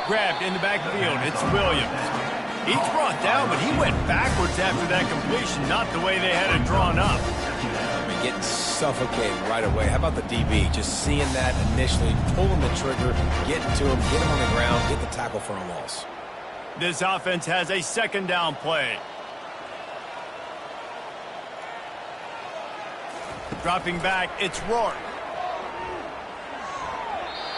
Grabbed in the backfield. It's Williams. He's brought down, but he went backwards after that completion, not the way they had it drawn up. I mean, getting suffocated right away. How about the DB? Just seeing that initially, pulling the trigger, getting to him, get him on the ground, get the tackle for a loss. This offense has a 2nd down play. Dropping back, it's Rourke.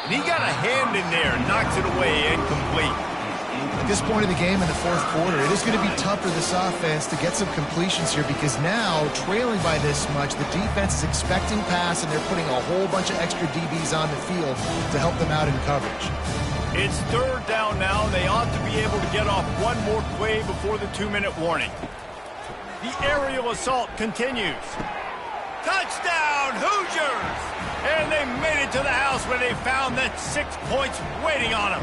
And he got a hand in there, knocks it away, incomplete. At this point of the game in the 4th quarter, it is going to be tough for this offense to get some completions here because now, trailing by this much, the defense is expecting pass and they're putting a whole bunch of extra DBs on the field to help them out in coverage. It's 3rd down now, and they ought to be able to get off one more play before the 2-minute warning. The aerial assault continues. Touchdown, Hoosiers! And they made it to the house where they found that 6 points waiting on them.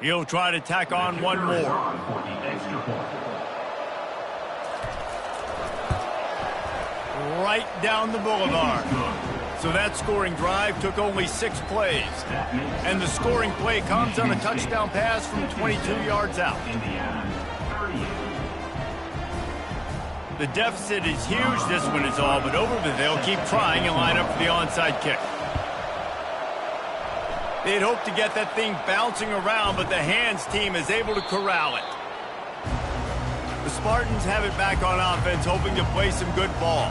He'll try to tack on one more. Right down the boulevard. So that scoring drive took only 6 plays. And the scoring play comes on a touchdown pass from 22 yards out. The deficit is huge, this one is all, but they'll keep trying and line up for the onside kick. They'd hope to get that thing bouncing around, but the hands team is able to corral it. The Spartans have it back on offense, hoping to play some good ball.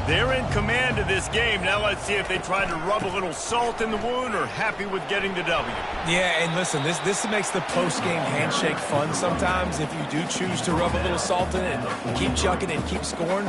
They're in command of this game. Now let's see if they try to rub a little salt in the wound or happy with getting the W. Yeah, and listen, this makes the post-game handshake fun sometimes. If you do choose to rub a little salt in it and keep chucking and keep scoring,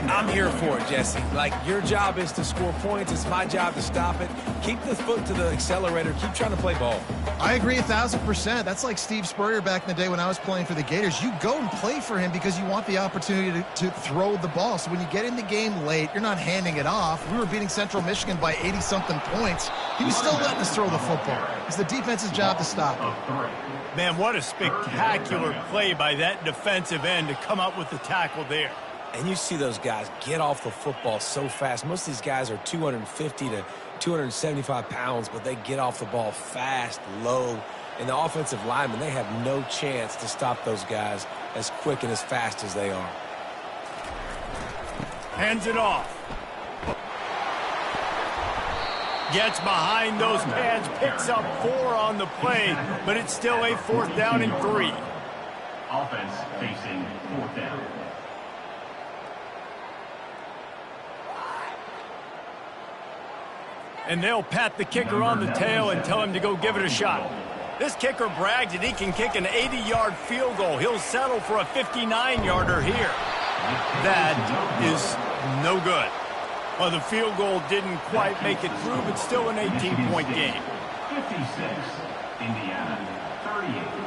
I'm here for it, Jesse. Like, your job is to score points. It's my job to stop it. Keep the foot to the accelerator. Keep trying to play ball. I agree 1,000%. That's like Steve Spurrier back in the day when I was playing for the Gators. You go and play for him because you want the opportunity to throw the ball. So when you get in the game late, you're not handing it off. We were beating Central Michigan by 80-something points. He was still letting us throw the football. It's the defense's job to stop it. Man, what a spectacular play by that defensive end to come up with the tackle there. And you see those guys get off the football so fast. Most of these guys are 250 to 275 pounds, but they get off the ball fast, low. And the offensive linemen, they have no chance to stop those guys as quick and as fast as they are. Hands it off. Gets behind those pads, picks up 4 on the play, but it's still a 4th down and 3. Offense facing 4th down. And they'll pat the kicker on the tail and tell him to go give it a shot. This kicker brags that he can kick an 80-yard field goal. He'll settle for a 59-yarder here. That is no good. Well, the field goal didn't quite make it through, but still an 18-point game. 56, Indiana, 38.